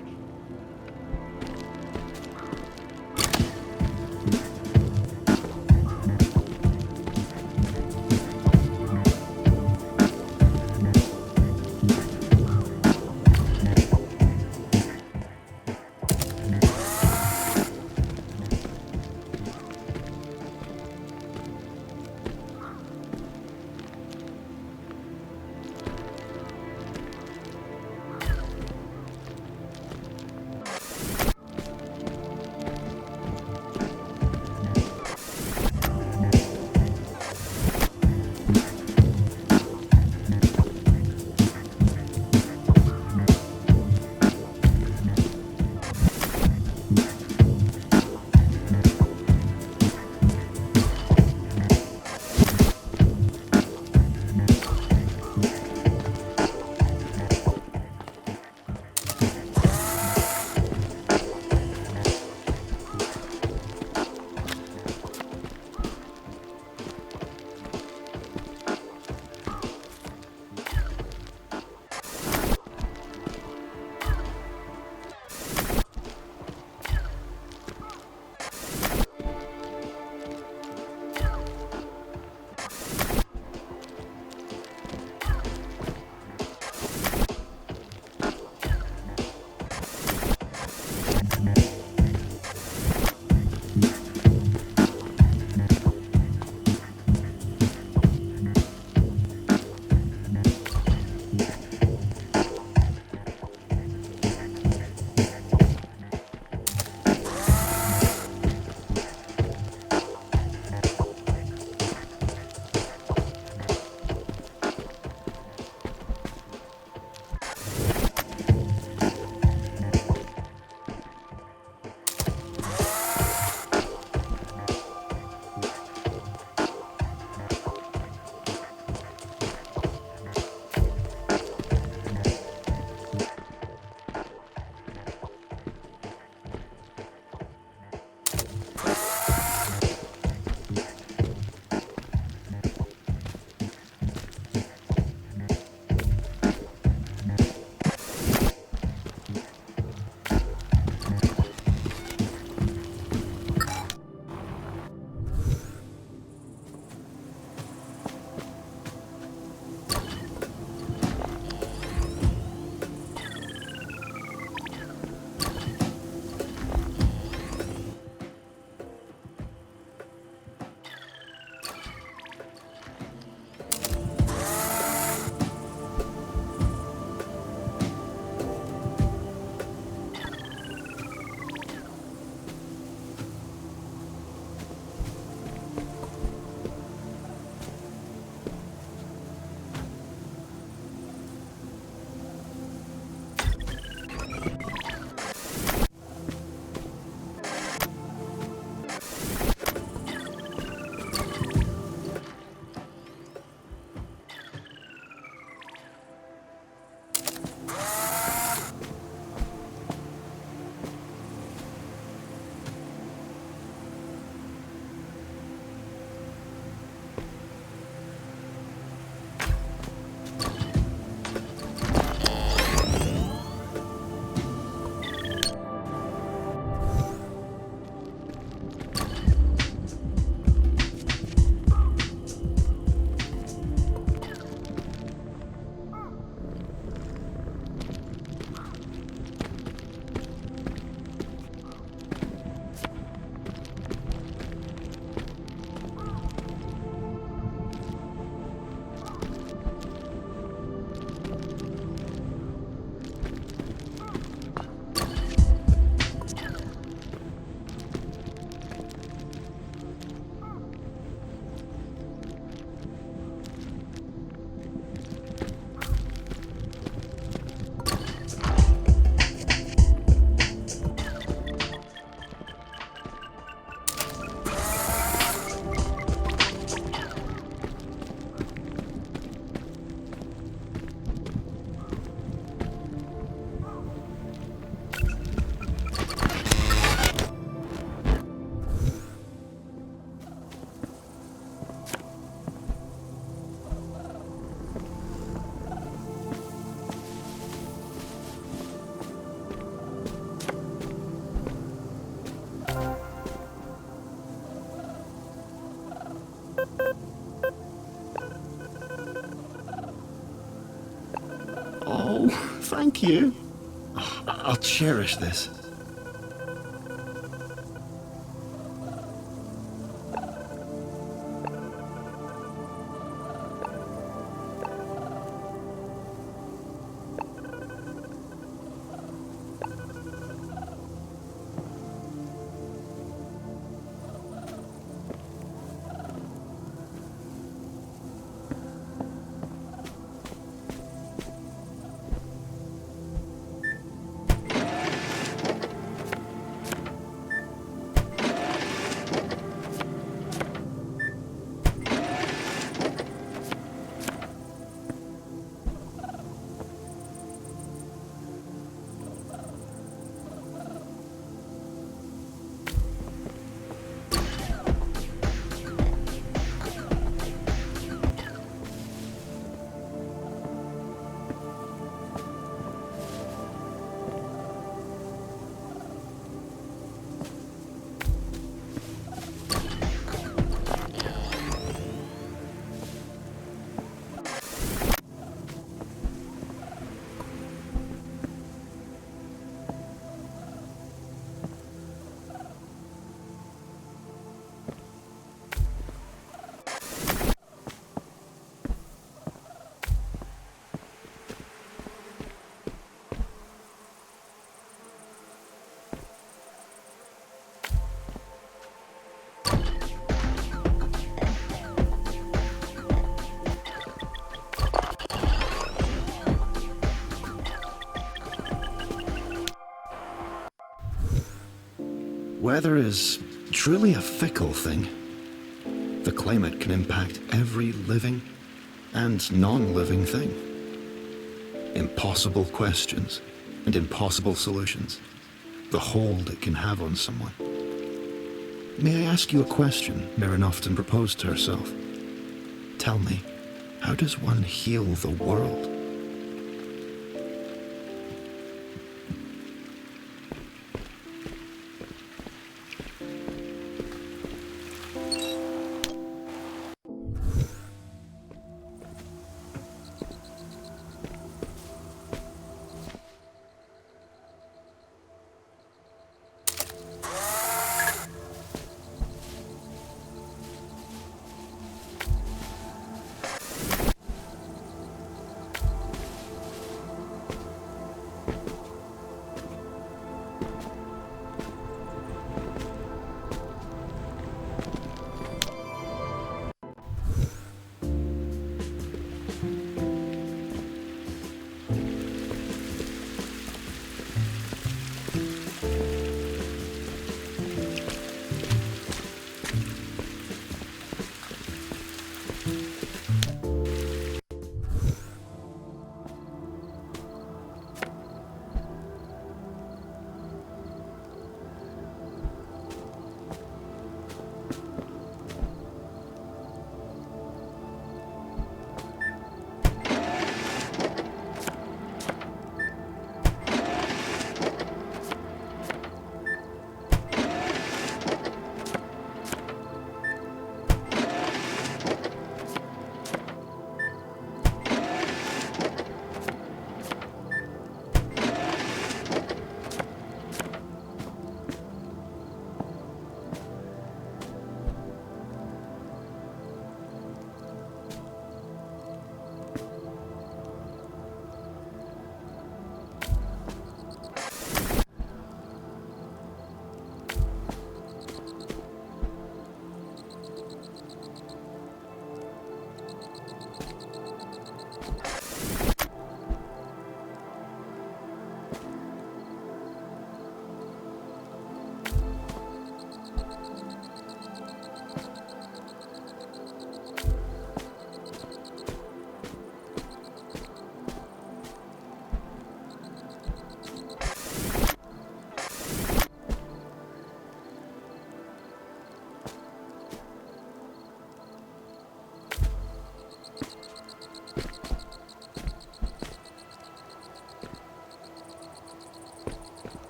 Thank you. Oh, I'll cherish this. Weather is truly a fickle thing. The climate can impact every living and non-living thing. Impossible questions and impossible solutions. The hold it can have on someone. May I ask you a question Merrin often proposed to herself? Tell me, how does one heal the world?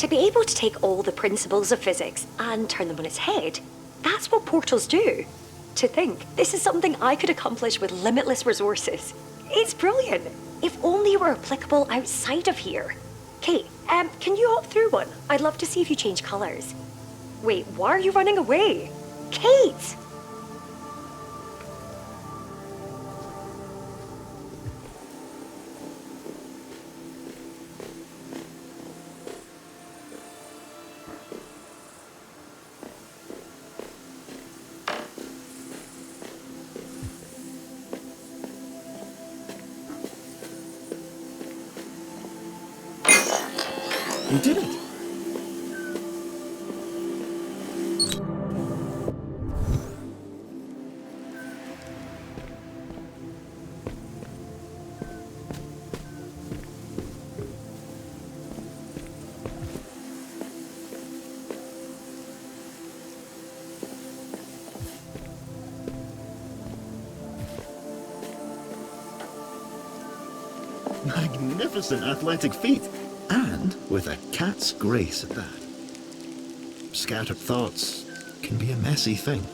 To be able to take all the principles of physics and turn them on its head, that's what portals do. To think, this is something I could accomplish with limitless resources. It's brilliant. If only it were applicable outside of here. Kate, can you hop through one? I'd love to see if you change colours. Wait, why are you running away? Kate! You did it! Magnificent athletic feat! And with a cat's grace at that. Scattered thoughts can be a messy thing.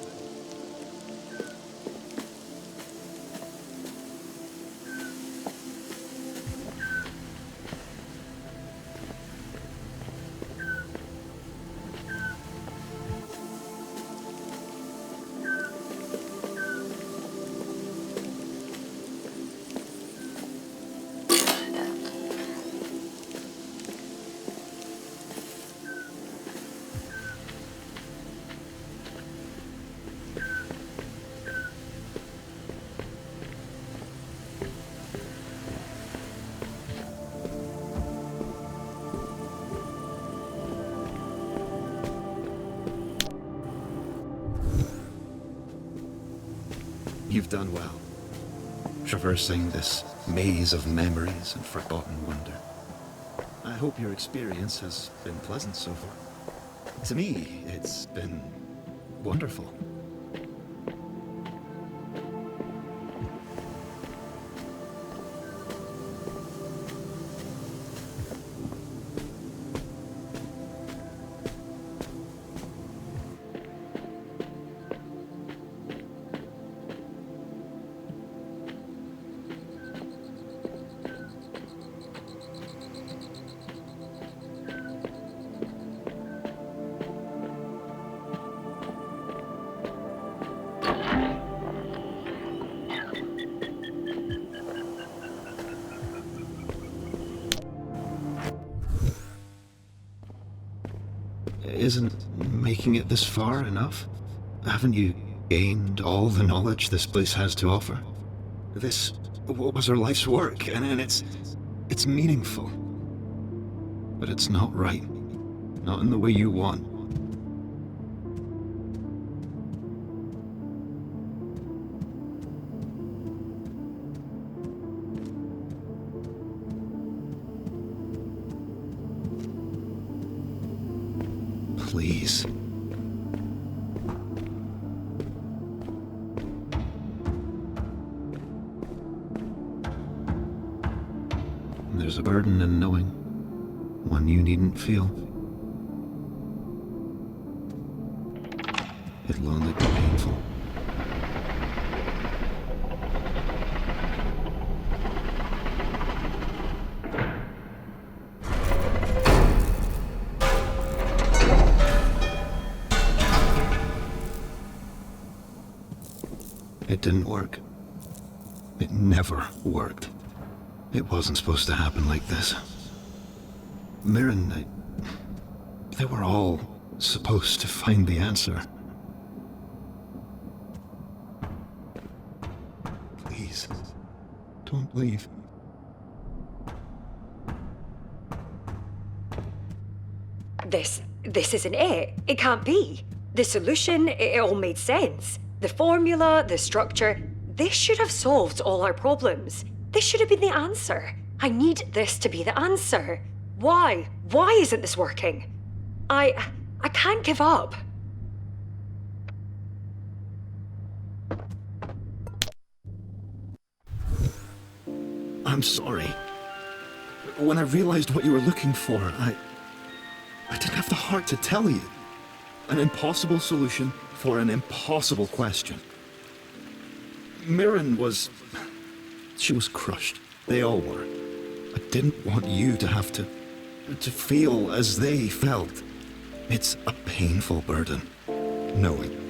You've done well, traversing this maze of memories and forgotten wonder. I hope your experience has been pleasant so far. To me, it's been wonderful. Isn't making it this far enough? Haven't you gained all the knowledge this place has to offer? This was her life's work, and it's meaningful. But it's not right. Not in the way you want. Please. There's a burden in knowing, one you needn't feel. It'll only be painful. It didn't work. It never worked. It wasn't supposed to happen like this. Mirren, they were all supposed to find the answer. Please, don't leave. This isn't it. It can't be. The solution, it all made sense. The formula, the structure, this should have solved all our problems. This should have been the answer. I need this to be the answer. Why? Why isn't this working? I can't give up. I'm sorry. When I realized what you were looking for, I didn't have the heart to tell you. An impossible solution for an impossible question. Mirren she was crushed. They all were. I didn't want you to have to feel as they felt. It's a painful burden, knowing.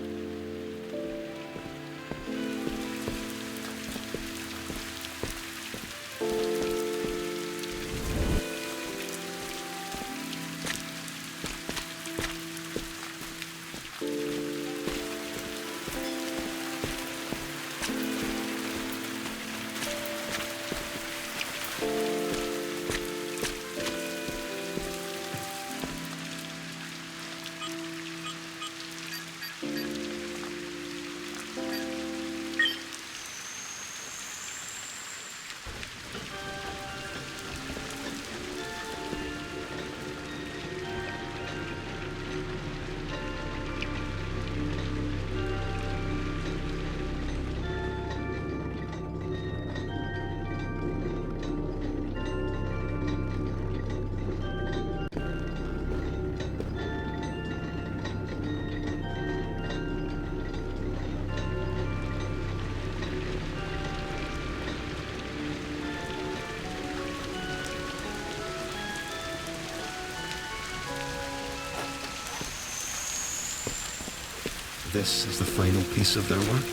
this as the final piece of their work,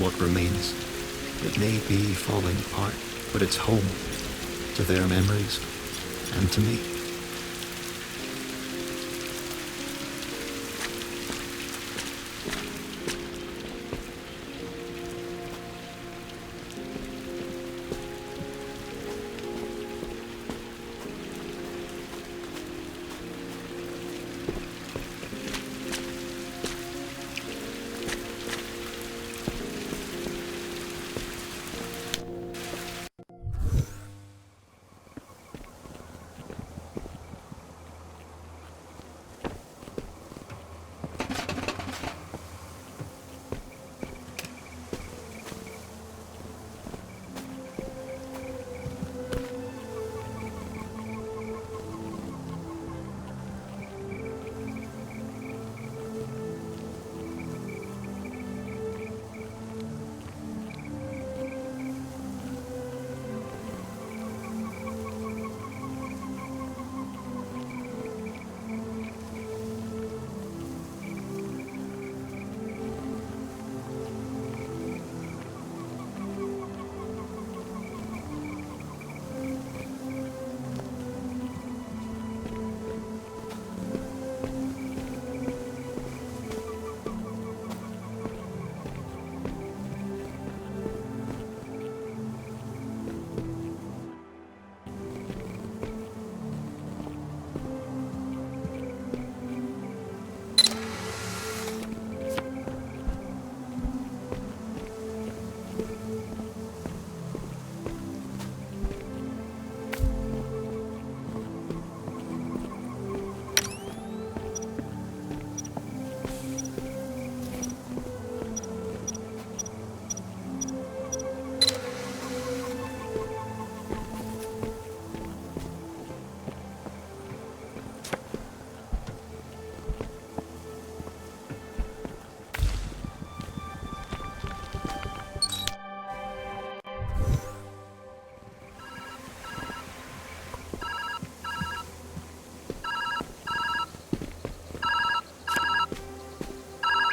what remains. It may be falling apart, but it's home to their memories and to me.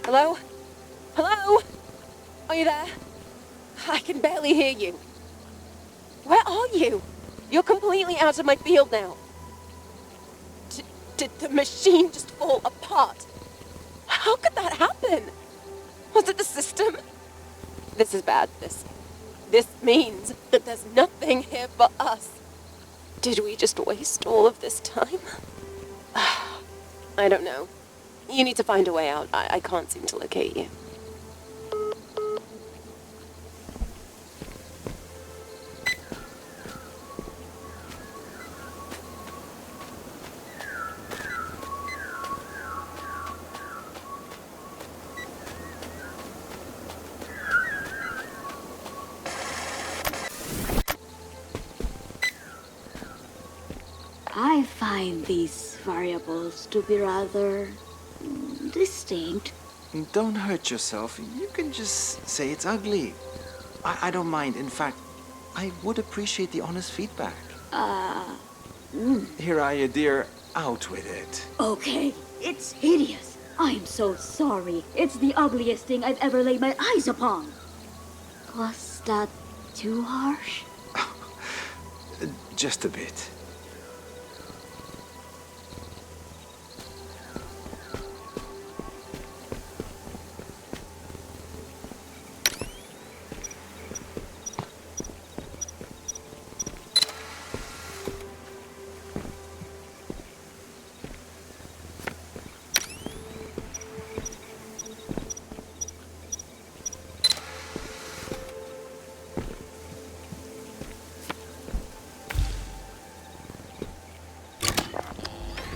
Hello? Hello? Are you there? I can barely hear you. Where are you? You're completely out of my field now. Did the machine just fall apart? How could that happen? Was it the system? This is bad. This means that there's nothing here for us. Did we just waste all of this time? I don't know. You need to find a way out. I can't seem to locate you. I find these variables to be rather distinct. Don't hurt yourself. You can just say it's ugly. I don't mind. In fact, I would appreciate the honest feedback. Hiraya, dear, out with it. Okay, it's hideous. I'm so sorry. It's the ugliest thing I've ever laid my eyes upon. Was that too harsh? Just a bit.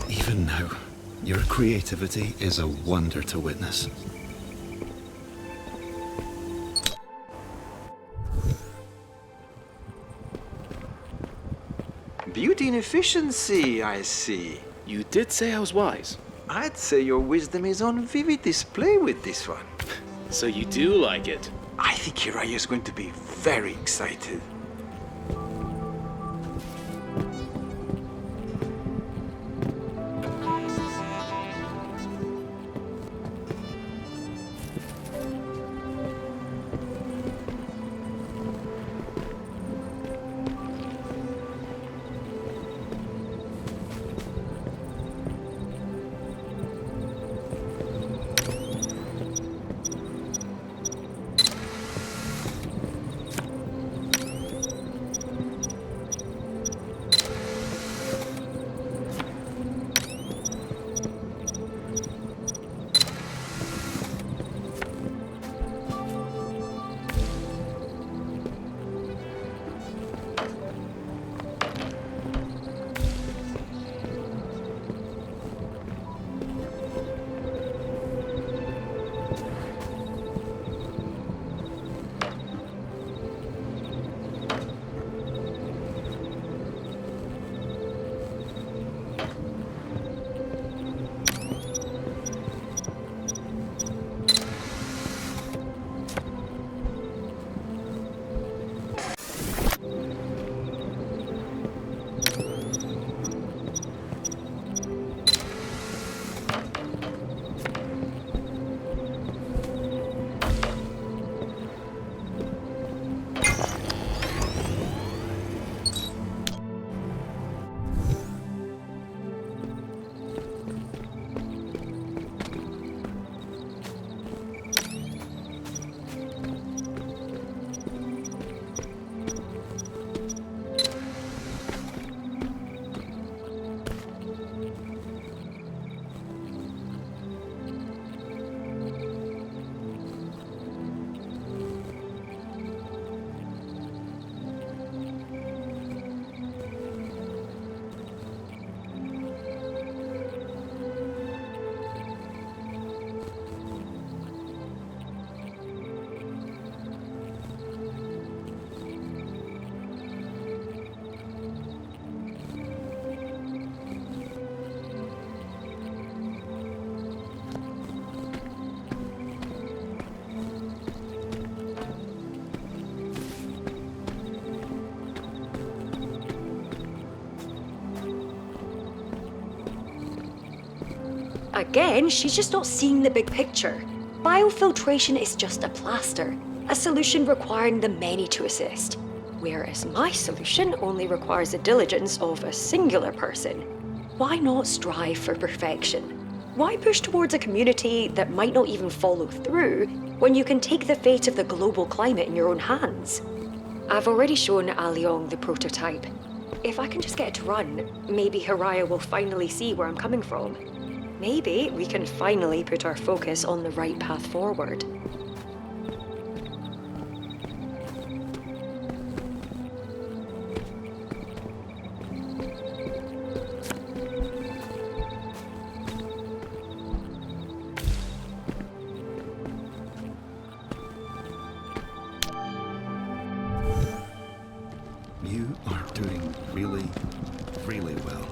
Even now, your creativity is a wonder to witness. Beauty and efficiency, I see. You did say I was wise. I'd say your wisdom is on vivid display with this one. So you do like it. I think Hiraya is going to be very excited. Again, she's just not seeing the big picture. Biofiltration is just a plaster, a solution requiring the many to assist. Whereas my solution only requires the diligence of a singular person. Why not strive for perfection? Why push towards a community that might not even follow through when you can take the fate of the global climate in your own hands? I've already shown Aliong the prototype. If I can just get it to run, maybe Haraya will finally see where I'm coming from. Maybe we can finally put our focus on the right path forward. You are doing really, really well.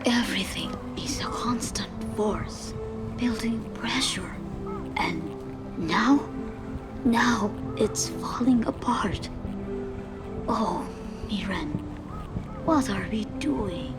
Everything is a constant force, building pressure. And now it's falling apart. Oh, Miren, what are we doing?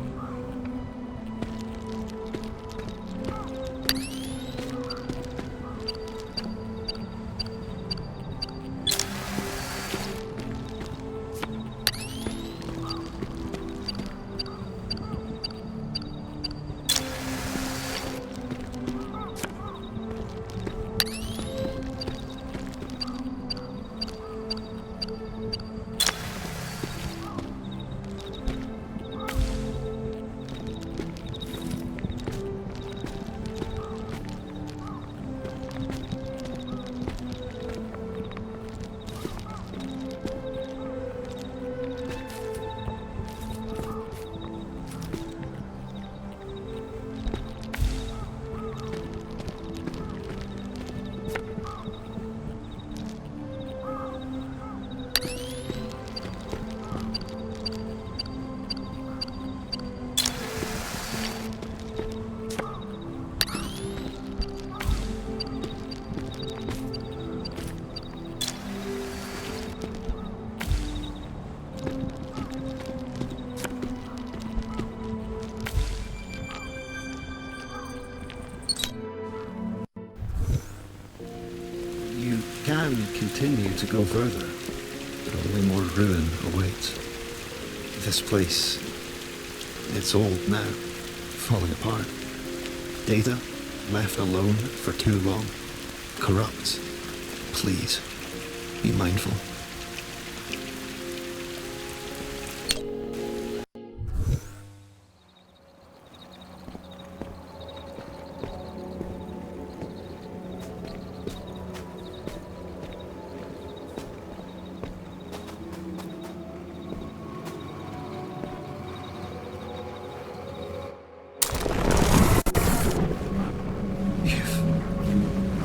You can continue to go further, but only more ruin awaits. This place, it's old now, falling apart. Data, left alone for too long, corrupts. Please, be mindful.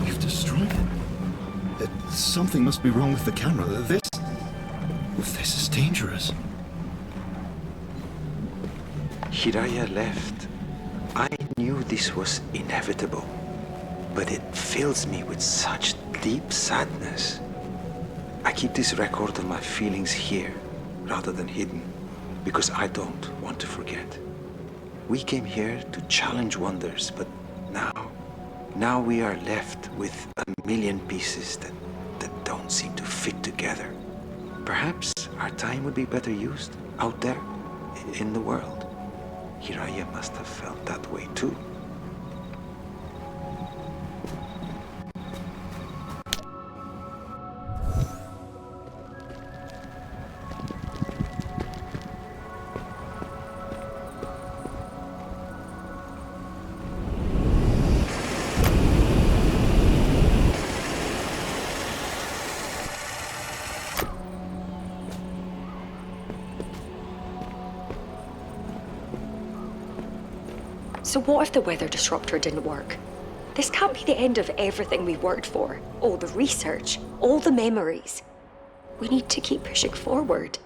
You've destroyed it. Something must be wrong with the camera. This is dangerous. Hiraya left. I knew this was inevitable, but it fills me with such deep sadness. I keep this record of my feelings here, rather than hidden, because I don't want to forget. We came here to challenge wonders, but now we are left with a million pieces that don't seem to fit together. Perhaps our time would be better used out there, in the world. Hiraya must have felt that way too. So what if the weather disruptor didn't work? This can't be the end of everything we worked for. All the research, all the memories. We need to keep pushing forward.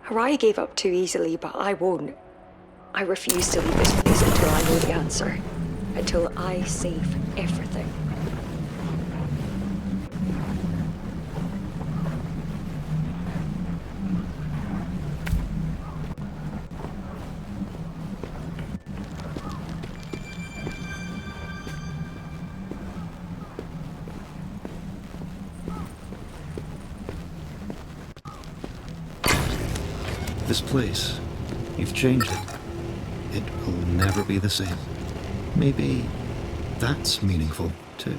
Haraya gave up too easily, but I won't. I refuse to leave this place until I know the answer. Until I save everything. This place, you've changed it. It will never be the same. Maybe that's meaningful, too.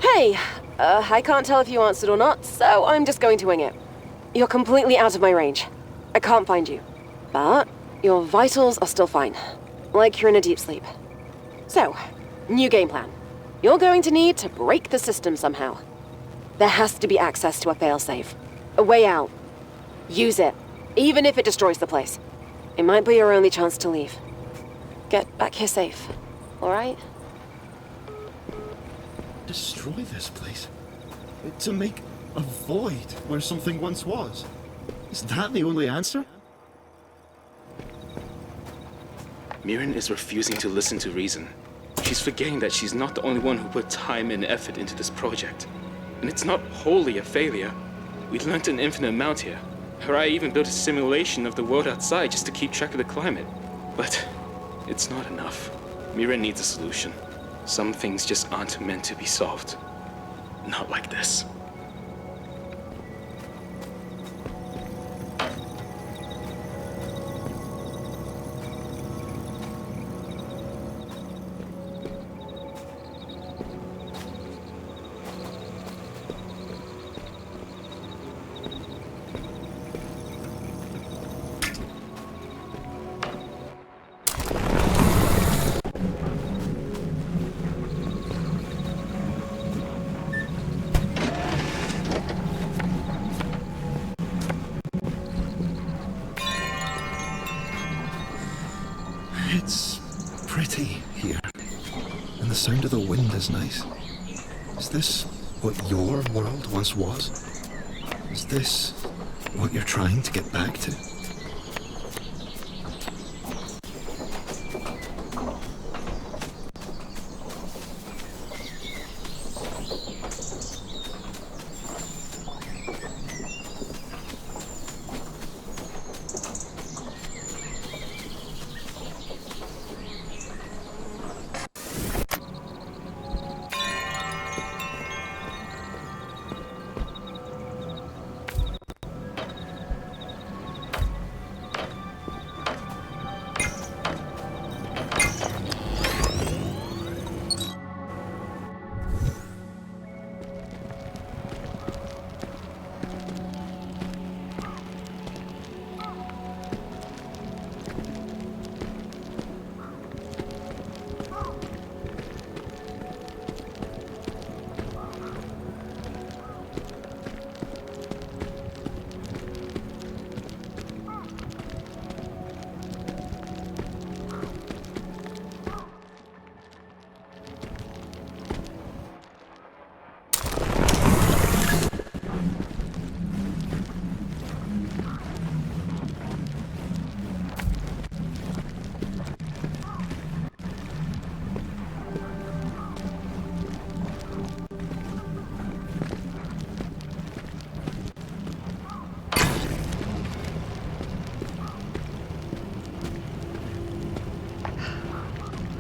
Hey, I can't tell if you answered or not, so I'm just going to wing it. You're completely out of my range. I can't find you. But your vitals are still fine. Like you're in a deep sleep. So, new game plan. You're going to need to break the system somehow. There has to be access to a failsafe. A way out. Use it, even if it destroys the place. It might be your only chance to leave. Get back here safe, alright? Destroy this place? To make a void where something once was? Is that the only answer? Mirren is refusing to listen to reason. She's forgetting that she's not the only one who put time and effort into this project. And it's not wholly a failure. We learned an infinite amount here. Harai even built a simulation of the world outside just to keep track of the climate. But it's not enough. Mirren needs a solution. Some things just aren't meant to be solved. Not like this. It's pretty here, and the sound of the wind is nice. Is this what your world once was? Is this what you're trying to get back to?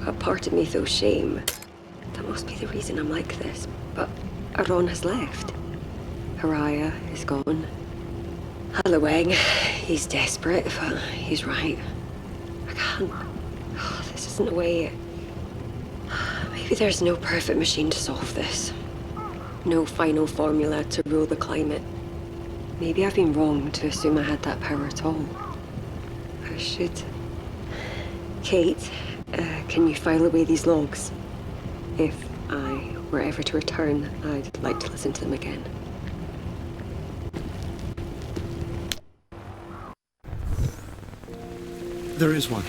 A part of me feels shame. That must be the reason I'm like this. But Aron has left. Haraya is gone. Hallowang, he's desperate, but he's right. I can't. This isn't the way. Maybe there's no perfect machine to solve this. No final formula to rule the climate. Maybe I've been wrong to assume I had that power at all. I should. Kate, can you file away these logs? If I were ever to return, I'd like to listen to them again. There is one.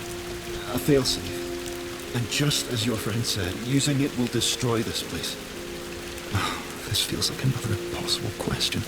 A failsafe. And just as your friend said, using it will destroy this place. Oh, this feels like another impossible question.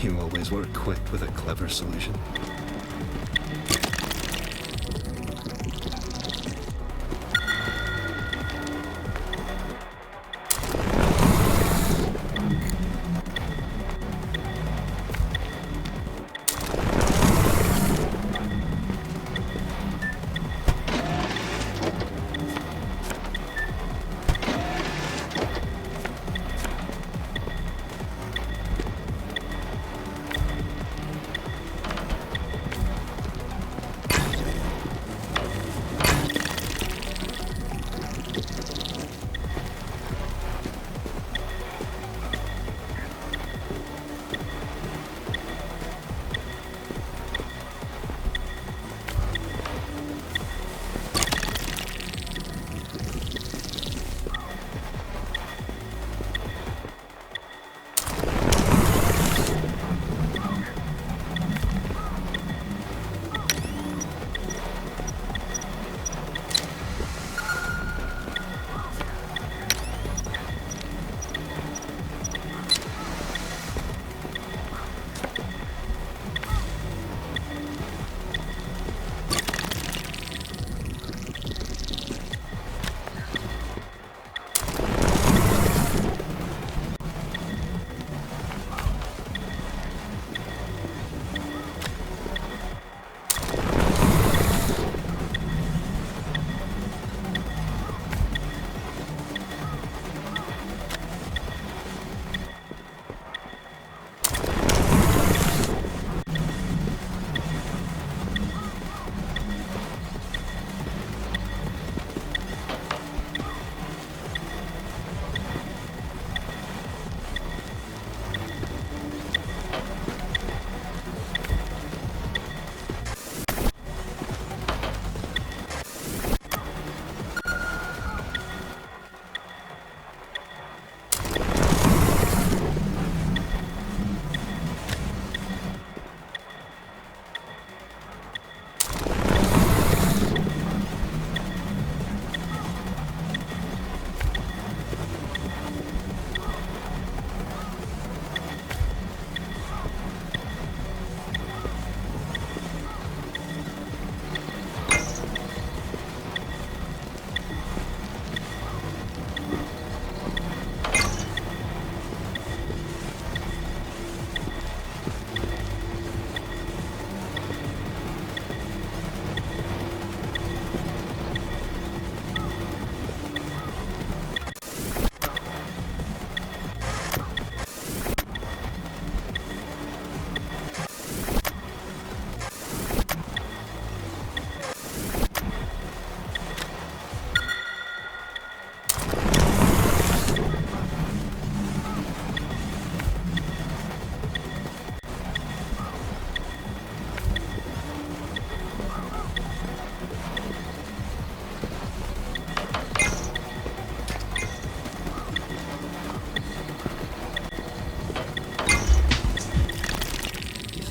You always were equipped with a clever solution.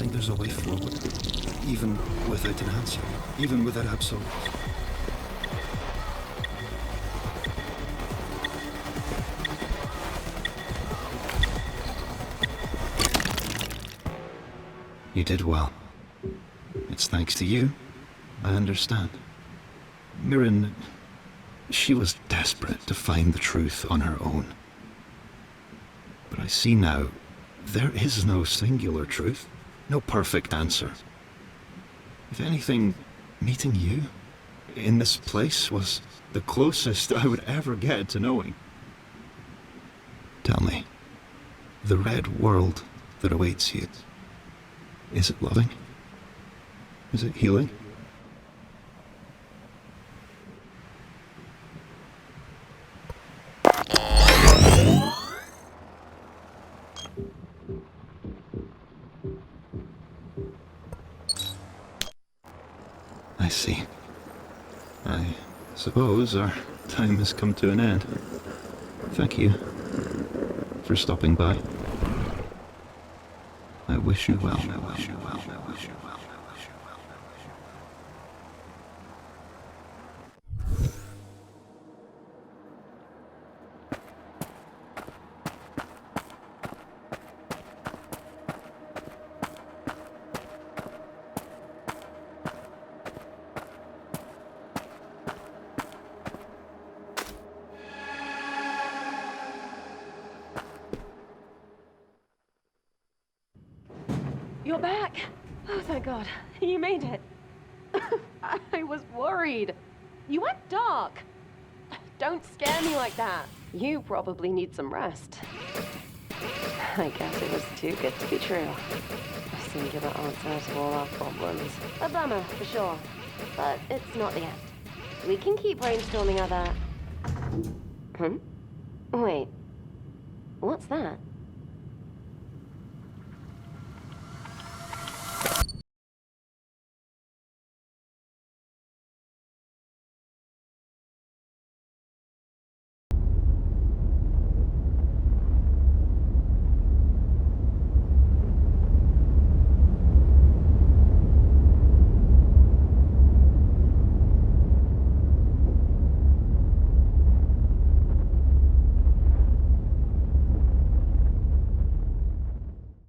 There's a way forward, even without an answer, even without absolutes. You did well. It's thanks to you. I understand. Mirren, she was desperate to find the truth on her own. But I see now, there is no singular truth. No perfect answer. If anything, meeting you in this place was the closest I would ever get to knowing. Tell me, the red world that awaits you, is it loving? Is it healing? I see. I suppose our time has come to an end. Thank you for stopping by. I wish you well. I wish you well. I wish you well. I wish you well. You're back! Oh, thank God. You made it. I was worried. You went dark. Don't scare me like that. You probably need some rest. I guess it was too good to be true. A singular answer to all our problems. A bummer, for sure. But it's not the end. We can keep brainstorming other... Wait. What's that?